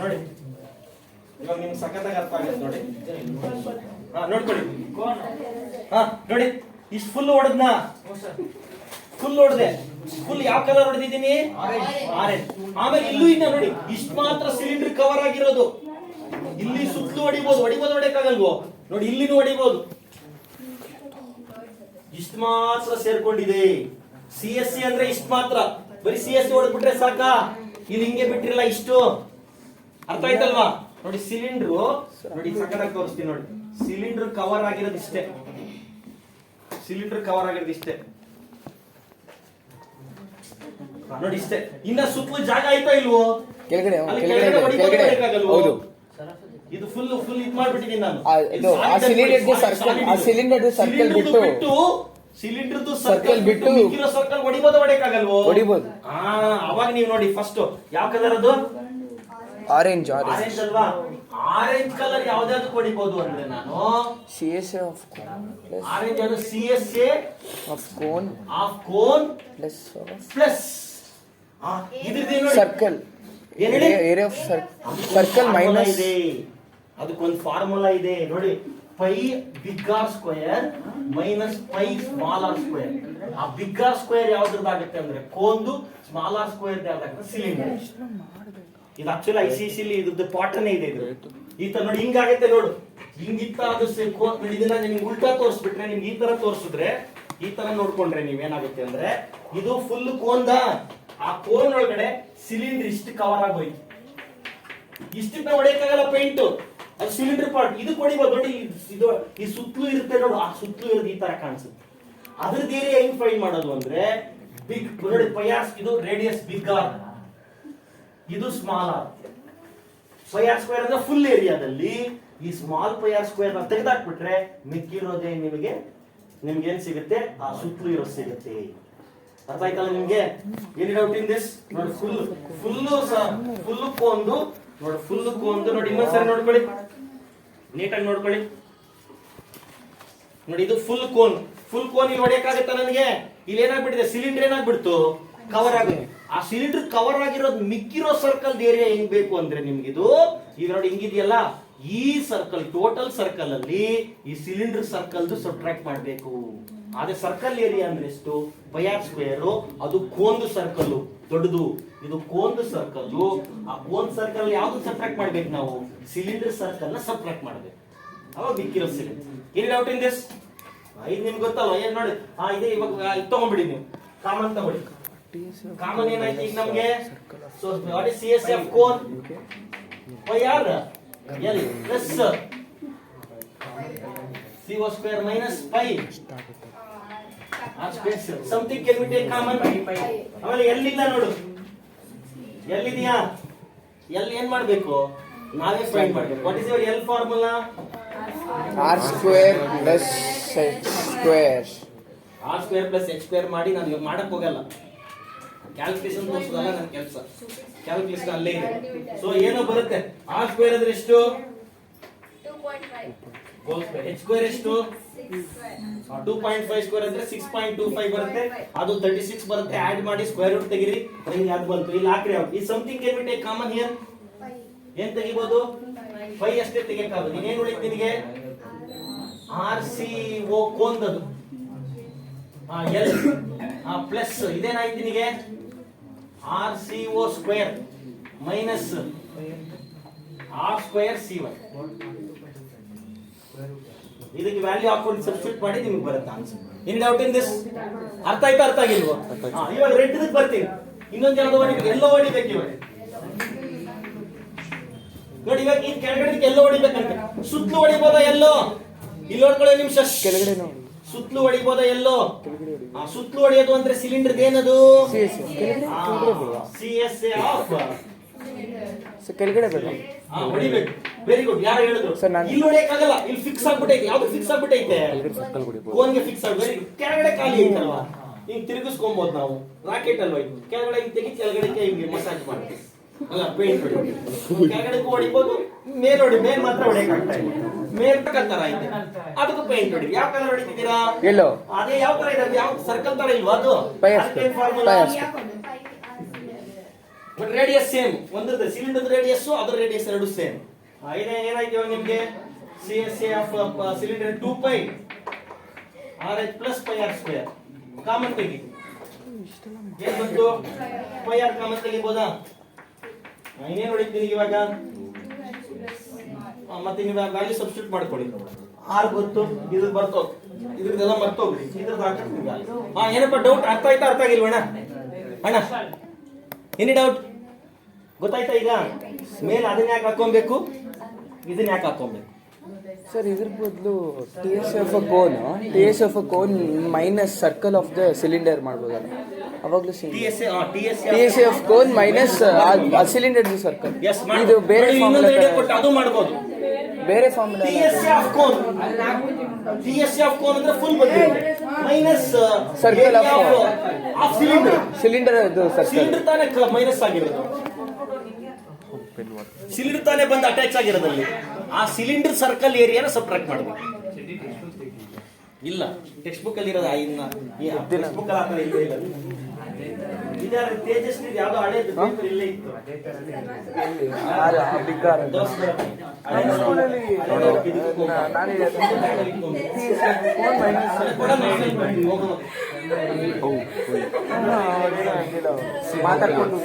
ನೋಡಿ ಇವಾಗ ನಿಮ್ಗೆ ಸಖತ್ತಾಗಿ ಅರ್ಥ ಆಗುತ್ತೆ ನೋಡಿ. ನೋಡ್ಕೊಳ್ಳಿ ನೋಡಿ ಇಷ್ಟು ಫುಲ್ ಹೊಡೆದ್ನಾ, ಫುಲ್ ಹೊಡೆದೆ. ಫುಲ್ ಯಾವ ಕಲರ್ ಹೊಡೆದಿದ್ದೀನಿ? ಆರೆಂಜ್. ಆಮೇಲೆ ಇಲ್ಲೂ ಇನ್ನ ನೋಡಿ ಇಷ್ಟು ಮಾತ್ರ ಸಿಲಿಂಡರ್ ಕವರ್ ಆಗಿರೋದು. ಇಲ್ಲಿ ಸುತ್ತಲೂ ಹೊಡಿಬಹುದು, ಹೊಡೆಯಕ್ಕಾಗಲ್ವೋ ನೋಡಿ, ಇಲ್ಲಿನೂ ಹೊಡಿಬಹುದು. ಇಷ್ಟು ಮಾತ್ರ ಸೇರ್ಕೊಂಡಿದೆ. CSC ಅಂದ್ರೆ ಇಷ್ಟು ಮಾತ್ರ. ಬರೀ CSC ಹೊಡೆದ್ಬಿಟ್ರೆ ಸಾಕಾ? ಇಲ್ಲಿ ಹಿಂಗೆ ಬಿಟ್ಟಿರಲ್ಲ ಇಷ್ಟು. ಅರ್ಥ ಆಯ್ತಲ್ವಾ? ನೋಡಿ ಸಿಲಿಂಡ್ರು ನೋಡಿ ಸಕ್ಕತ್ತಾಗಿ ತೋರಿಸ್ತೀನಿ ನೋಡಿ. ಸಿಲಿಂಡರ್ ಕವರ್ ಆಗಿರೋದು ಇಷ್ಟೇ, ಸಿಲಿಂಡರ್ ಕವರ್ ಆಗಿರೋದು ಇಷ್ಟೇ ನೋಡಿ, ಇಷ್ಟೇ. ಇನ್ನ ಸುತ್ತಲೂ ಜಾಗ ಆಯ್ತಾ ಇಲ್ವೋ? ಕೆಳಗಡೆ ಅಲ್ಲಿ ಕೆಳಗಡೆ ಕೆಳಗಡೆ ಕೆಳಗಡೆ ಹೌದು. ಇದು ಫುಲ್ ಇದ್ ಮಾಡ್ಬಿಟ್ಟಿದ್ದೀನಿ ನಾನು. ಸಿಲಿಂಡರ್ ಸರ್ಕಲ್ ಬಿಟ್ಟು ಸಿಲಿಂಡರ್ದು ಸರ್ಕಲ್ ಬಿಟ್ಟು ಸರ್ಕಲ್ ಹೊಡಿಯಕ್ಕಾಗಲ್ವೋ? ಹೊಡಿಬಹುದು. ಅವಾಗ ನೀವು ನೋಡಿ ಫಸ್ಟ್ ಯಾವ ಕಲರ್ ಅದು? ಆರೆಂಜ್ ಆರೆಂಜ್ ಅಲ್ವಾ? ಆರೆಂಜ್ ಕಲರ್ ಯಾವ್ದಾದ್ರು ಹೊಡಿಬಹುದು ಅಂದ್ರೆ ನಾನು CSA of cone plus orange ಅದು CSA of cone ಪ್ಲಸ್ ಇದ್ರದ್ದು ನೋಡಿ ಸರ್ಕಲ್ ಏನ್ ಹೇಳಿ? ಏರಿಯಾ ಆಫ್ ಸರ್ಕಲ್ ಮೈನಸ್ ಇದೆ. ಅದಕ್ಕೊಂದು ಫಾರ್ಮುಲಾ ಇದೆ ನೋಡಿ, pi big R square minus pi small R square. ಆ ಬಿಗ್ ಆರ್ ಸ್ಕ್ವೇರ್ ಯಾವ್ದ್ರದ್ದಾಗುತ್ತೆ ಅಂದ್ರೆ ಕೋನ್ದು, ಸ್ಮಾಲ್ ಆರ್ ಸ್ಕ್ವೇರ್ ಯಾವ್ದಾಗುತ್ತೆ ಸಿಲಿಂಡರ್. ಇದು ಆಕ್ಚುಲಿ ICC ಇದ್ರದ್ದು ಪಾಠನೇ ಇದೆ. ಇದು ಈ ತರ ನೋಡಿ ಹಿಂಗಾಗತ್ತೆ ನೋಡು, ಹಿಂಗಿತ್ತ ಅದು ಇದನ್ನ ನಿಮ್ಗೆ ಉಲ್ಟಾ ತೋರಿಸ್ಬಿಟ್ರೆ, ನಿಮ್ಗೆ ಈ ತರ ತೋರಿಸಿದ್ರೆ, ಈ ತರ ನೋಡ್ಕೊಂಡ್ರೆ ನೀವೇನಾಗುತ್ತೆ ಅಂದ್ರೆ ಇದು ಫುಲ್ ಕೋನ್ದ. ಆ ಕೋನ್ ಒಳಗಡೆ ಸಿಲಿಂಡರ್ ಇಷ್ಟು ಕವರ್ ಆಗೋಯ್ತು. ಇಷ್ಟನ್ನ ಹೊಡೆಯಕ್ಕಾಗಲ್ಲ ಪೇಂಟ್, ಅದು ಸಿಲಿಂಡರ್ ಪಾರ್ಟ್. ಇದು ಹೊಡಿಬೋದು ನೋಡಿ, ಇದು ಈ ಸುತ್ತಲೂ ಇರುತ್ತೆ ನೋಡು, ಆ ಸುತ್ತಲೂ ಇರೋದು ಈ ತರ ಕಾಣಿಸುತ್ತೆ. ಅದ್ರದ್ದು ಏರಿಯಾ ಹೆಂಗ್ ಫೈಂಡ್ ಮಾಡೋದು ಅಂದ್ರೆ ಬಿಗ್ ನೋಡಿ, ಪಯಾಸ್ ಇದು ರೇಡಿಯಸ್ ಬಿಗ್ ಆರ್, ಇದು ಸ್ಮಾಲ್ ಆರ್. ಪಯಾರ್ ಸ್ಕ್ವೇರ್ ಅಂದ್ರೆ ಫುಲ್ ಏರಿಯಾದಲ್ಲಿ ಈ ಸ್ಮಾಲ್ ಪಯಾರ್ ಸ್ಕ್ವೇರ್ ನ ತೆಗೆದಾಕ್ಬಿಟ್ರೆ ಮಿಕ್ಕಿರೋದೇ ನಿಮ್ಗೆ ಏನ್ ಸಿಗುತ್ತೆ? ಆ ಸುತ್ತಲೂ ಇರೋದು ಸಿಗುತ್ತೆ. ಅರ್ಥ ಆಯ್ತಲ್ಲ ನಿಮ್ಗೆ? ಏನ್ ಡೌಟ್ ಇನ್ ದಿಸ್? ನೋಡಿ ಫುಲ್ ಕೋಂದು ನೋಡಿ, ಫುಲ್ ಕೋಂದು ನೋಡಿ. ಇನ್ನೊಂದ್ಸರಿ ನೋಡ್ಕೊಳ್ಳಿ, ನೀಟಾಗಿ ನೋಡ್ಕೊಳ್ಳಿ ನೋಡಿ. ಇದು ಫುಲ್ ಕೋನ್ ಇಲ್ಲಿ ಹೊಡೆಯಕ್ಕಾಗತ್ತ ನನಗೆ? ಇಲ್ಲಿ ಏನಾಗ್ಬಿಟ್ಟಿದೆ? ಸಿಲಿಂಡರ್ ಏನಾಗ್ಬಿಡ್ತು? ಕವರ್ ಆಗುತ್ತೆ. ಆ ಸಿಲಿಂಡರ್ ಕವರ್ ಆಗಿರೋದು ಮಿಕ್ಕಿರೋ ಸರ್ಕಲ್ ಏರಿಯಾ ಹೆಂಗ್ ಬೇಕು ಅಂದ್ರೆ ನಿಮ್ಗಿದು ಈಗ ನೋಡಿ ಹಿಂಗಿದೆಯಲ್ಲ, ಈ ಸರ್ಕಲ್ ಟೋಟಲ್ ಸರ್ಕಲ್ ಅಲ್ಲಿ ಈ ಸಿಲಿಂಡರ್ ಸರ್ಕಲ್ ಸಬ್ಟ್ರಾಕ್ಟ್ ಮಾಡ್ಬೇಕು. ಆದ್ರೆ ಸರ್ಕಲ್ ಏರಿಯಾ ಅಂದ್ರೆ ಎಷ್ಟು? ಪಯಾರ್ ಸ್ಕ್ವೇರ್. ಅದು ಕೋನ್ದು ಸರ್ಕಲ್ ದೊಡ್ಡದು, ಇದು ಕೋನ್ದು ಸರ್ಕಲ್. ಆ ಕೋನ್ ಸರ್ಕಲ್ ಯಾವ್ದು ಸಬ್ಟ್ರಾಕ್ಟ್ ಮಾಡ್ಬೇಕು ನಾವು? ಸಿಲಿಂಡರ್ ಸರ್ಕಲ್ ನ ಸಬ್ಟ್ರಾಕ್ಟ್ ಮಾಡ್ಬೇಕು. ಅವಾಗ ಮಿಕ್ಕಿರೋ ಸಿಲಿಂಡರ್. ಏನ್ ಡೌಟ್ ಇನ್ ದಿಸ್? ಇದು ನಿಮ್ಗೆ ಗೊತ್ತಲ್ವಾ? ಏನ್ ನೋಡಿ, ಇದೆ. ಇವಾಗ ತಗೊಂಡ್ಬಿಡಿ, ನೀವು ಕಾಮನ್ ತಗೊಳ್ಳಿ. ಕಾಮನ್ ಏನಾಯ್ತು ಈಗ ನಮ್ಗೆ? So what is CSA of cone? ಪಯಾರ್ L plus CO square minus pi r square. Something can we take common? ಆಮೇಲೆ L ಇಲ್ಲ ನೋಡು, L ಇದೆಯಾ? L ಏನ್ ಮಾಡ್ಬೇಕು? ನಾವೇ ಫೈಂಡ್ ಮಾಡ್ಬೇಕು. What is your L formula? R square plus H square. R square plus H square ಮಾಡಿ ನಾನು ಇವಾಗ ಮಾಡಕ್ ಹೋಗಲ್ಲ. ಕ್ಯಾಲ್ಕುಲೇಷನ್ ತೋರಿಸೋದಲ್ಲ ನನ್ನ ಕೆಲಸ, ಕ್ಯಾಲ್ಕುಲೇಷನ್ ಅಲ್ಲೇ ಇದೆ. ಸೊ ಏನೋ ಬರುತ್ತೆ, R ಸ್ಕ್ವೇರ್ ಅಂದ್ರೆ ಎಷ್ಟು? 2.5. H ಸ್ಕ್ವೇರ್ ಎಷ್ಟು? 2.5 ಸ್ಕ್ವೇರ್ ಅಂದ್ರೆ 6.25 ಬರುತ್ತೆ. ಅದು 36 ಬರುತ್ತೆ. ಆಡ್ ಮಾಡಿ ಸ್ಕ್ವೇರ್ ರೂಟ್ ತೆಗಿರಿ, ನಿಮಗೆ ಅದು ಬಂತು. ಇಲ್ಲಿ ಹಾಕ್ರಿ ಯಾವ್ದು? ಈ something can we take common here? ಏನ್ ತೆಗಿಬಹುದು? 5 ಅಷ್ಟೇ ತೆಗಿಯಕ್ಕಾಗೋದು. ಇನ್ನೇನು ಉಳಿತು ನಿನಗೆ? RCO ಕೋನ್ದದು L ಪ್ಲಸ್ ಇದೇನಾಯ್ತು ನಿನಗೆ? RCO square minus R square C1. ಇದಕ್ಕೆ ವ್ಯಾಲ್ಯೂ ಹಾಕೊಂಡು ಸಬ್ಸ್ಟಿಟ್ಯೂಟ್ ಮಾಡಿ ನಿಮಗೆ ಬರುತ್ತೆ answer. In doubt in this? ಅರ್ಥ ಆಯ್ತಾ? ಅರ್ಥ ಆಗಿಲ್ವೋ? ಇವಾಗ ರೆಡ್ ಬರ್ತೀನಿ. ಇನ್ನೊಂದು ಯಾವ್ದು ಹೊಡಿಬೇಕು? ಎಲ್ಲೋ ಹೊಡಿಬೇಕು ಇವಾಗ ನೋಡಿ. ಇವಾಗ ಈ ಕೆಳಗಡೆ ಎಲ್ಲೋ ಹೊಡಿಬೇಕಂತ. ಸುತ್ತಲೂ ಹೊಡಿಬೋದಾ ಎಲ್ಲೋ? ಇಲ್ಲಿ ನೋಡ್ಕೊಳ್ಳಿ ನಿಮಿಷ. ಕೆಳಗಡೆ ನೋಡಿ, ಸುತ್ತಲೂ ಹೊಡಿಬೋದಾ ಎಲ್ಲೋ? ಸುತ್ತಲೂ ಹೊಡೆಯೋದು ಅಂದ್ರೆ ಸಿಲಿಂಡರ್ ಏನದು? CSA ಆಫ್ ಕೆಳಗಡೆ ಬೇಡ. ಹೊಡಿಬೇಕು. Very good. ಯಾರು ಹೇಳಿದ್ರು? ಇಲ್ಲಿ ಹೊಡೆಯಕ್ಕಾಗಲ್ಲ, ಇಲ್ಲಿ ಫಿಕ್ಸ್ ಆಗ್ಬಿಟ್ಟೈತೆ. ಯಾವ್ದು ಫಿಕ್ಸ್ ಆಗ್ಬಿಟ್ಟೈತೆ? ಕೋನ್ಗೆ ಫಿಕ್ಸ್ ಆಗಿ. Very good. ಕೆಳಗಡೆ ಖಾಲಿ ಐತಲ್ವಾ, ಹಿಂಗ್ ತಿರುಗಿಸ್ಕೊಬಹುದು ನಾವು. ರಾಕೆಟ್ ಅಲ್ವಾ ಇದು? ಕೆಳಗಡೆ ಹಿಂಗ್ ತೆಗಿ, ಕೆಳಗಡೆ ಹಿಂಗೆ ಮಸಾಜ್ ಮಾಡ್ತೀವಿ. ಅಲ್ಲ ಪೇಂಟ್ ಹೊಡಿ ಕೆಳಗಡೆಗೂ ಹೊಡಿಬೋದು, ಮೇಲ್ ಹೊಡಿ, ಮೇಲ್ ಮಾತ್ರ ಹೊಡೆಯಕ್ ಆಗ್ತಾ ಇಲ್ಲ. ಮೇಲ್ ತರ ಐತೆ ಅದಕ್ಕೂ ಪೇಂಟ್ ಹೊಡಿ. ಯಾವ ಕಲರ್ ಹೊಡಿತಿದ್ದೀರಾ? Yellow. ಅದೇ ಯಾವ ತರ ಇದೆ? ಯಾವ ಸರ್ಕಲ್ ತರ ಇಲ್ವಾ ಅದು? Bias. Formula Bias. But radius same. ಒಂದ್ರದ್ದು ಸಿಲಿಂಡರ್ ರೇಡಿಯಸ್ ಅದ್ರ ರೇಡಿಯಸ್ ಎರಡು ಸೇಮ್. ಏನಾಯ್ತು ಇವಾಗ ನಿಮ್ಗೆ? C S A of cylinder 2π RH plus πr². Common ತೆಗಿ. ಏನ್ ಬಂತು? πr common ತೆಗಿಬೋದಾ? ಇನ್ನೇನು ಹೊಡಿತೀನಿ ಇವಾಗ? ಮತ್ತೆ ನೀವು ವ್ಯಾಲ್ಯೂ ಸಬ್ಸ್ಟಿಟ್ಯೂಟ್ ಮಾಡ್ಕೊಳ್ಳಿ. ಆರ್ ಗೊತ್ತು, ಇದ್ರ ಬರ್ತೋಗ್, ಇದ್ರದ್ದೆಲ್ಲ ಮರ್ತೋಗ್ರಿ, ಇದ್ರದ್ದು ಹಾಕ್ತೀನಿ. ಏನಪ್ಪ ಡೌಟ್? ಅರ್ಥ ಆಯ್ತಾ ಅರ್ಥ ಆಗಿಲ್ವಣ್ಣ? ಅಣ್ಣ ಎನಿ ಡೌಟ್? ಗೊತ್ತಾಯ್ತಾ ಈಗ? ಮೇಲೆ ಅದನ್ನ ಯಾಕೆ ಹಾಕೊಬೇಕು, ಇದನ್ನ ಯಾಕೆ ಹಾಕೊಬೇಕು? ಸರ್ ಇದ್ರ ಬದಲು T S F cone minus circle of the cylinder ಮಾಡ್ಬೋದಲ್ಲ, ಅವಾಗಲೂ T S F cone minus cylinder circle. Yes ಇದು ಬೇರೆ ಫಾರ್ಮುಲಾ ಕೊಟ್ಟು ಅದು ಮಾಡ್ಬೋದು. ಬೇರೆ formula. T S of cone ಅಂದ್ರೆ ಫುಲ್ ಬಂದಿದೆ, minus circle of cylinder. Cylinder ಅದು ಸರ್ಕಲ್. ಸಿಲಿಂಡರ್ ತಾನೇ ಮೈನಸ್ ಆಗಿರೋದು, ಸಿಲಿಂಡರ್ ತಾನೇ ಬಂದು ಅಟ್ಯಾಚ್ ಆಗಿರೋದಲ್ಲಿ. ಆ ಸಿಲಿಂಡರ್ ಸರ್ಕಲ್ ಏರಿಯಾನ ಸಬ್ಟ್ರಾಕ್ಟ್ ಮಾಡಬೇಕು. ಇಲ್ಲ ಟೆಕ್ಸ್ಟ್ ಬುಕ್ ಅಲ್ಲಿ ಇರೋದು ಟೆಕ್ಸ್ಟ್ ಬುಕ್ ಅಲ್ಲಿ ಆತರ ಇಲ್ಲೇ ಇಲ್ಲ. ಇದಾರೆ ತೇಜಸ್ವಿ ಯಾವ್ದೋ ಹಳೇದು ಪೇಪರ್ ಇಲ್ಲೇ ಇತ್ತು. ಮಾತಾಡ್ಕೊಂಡು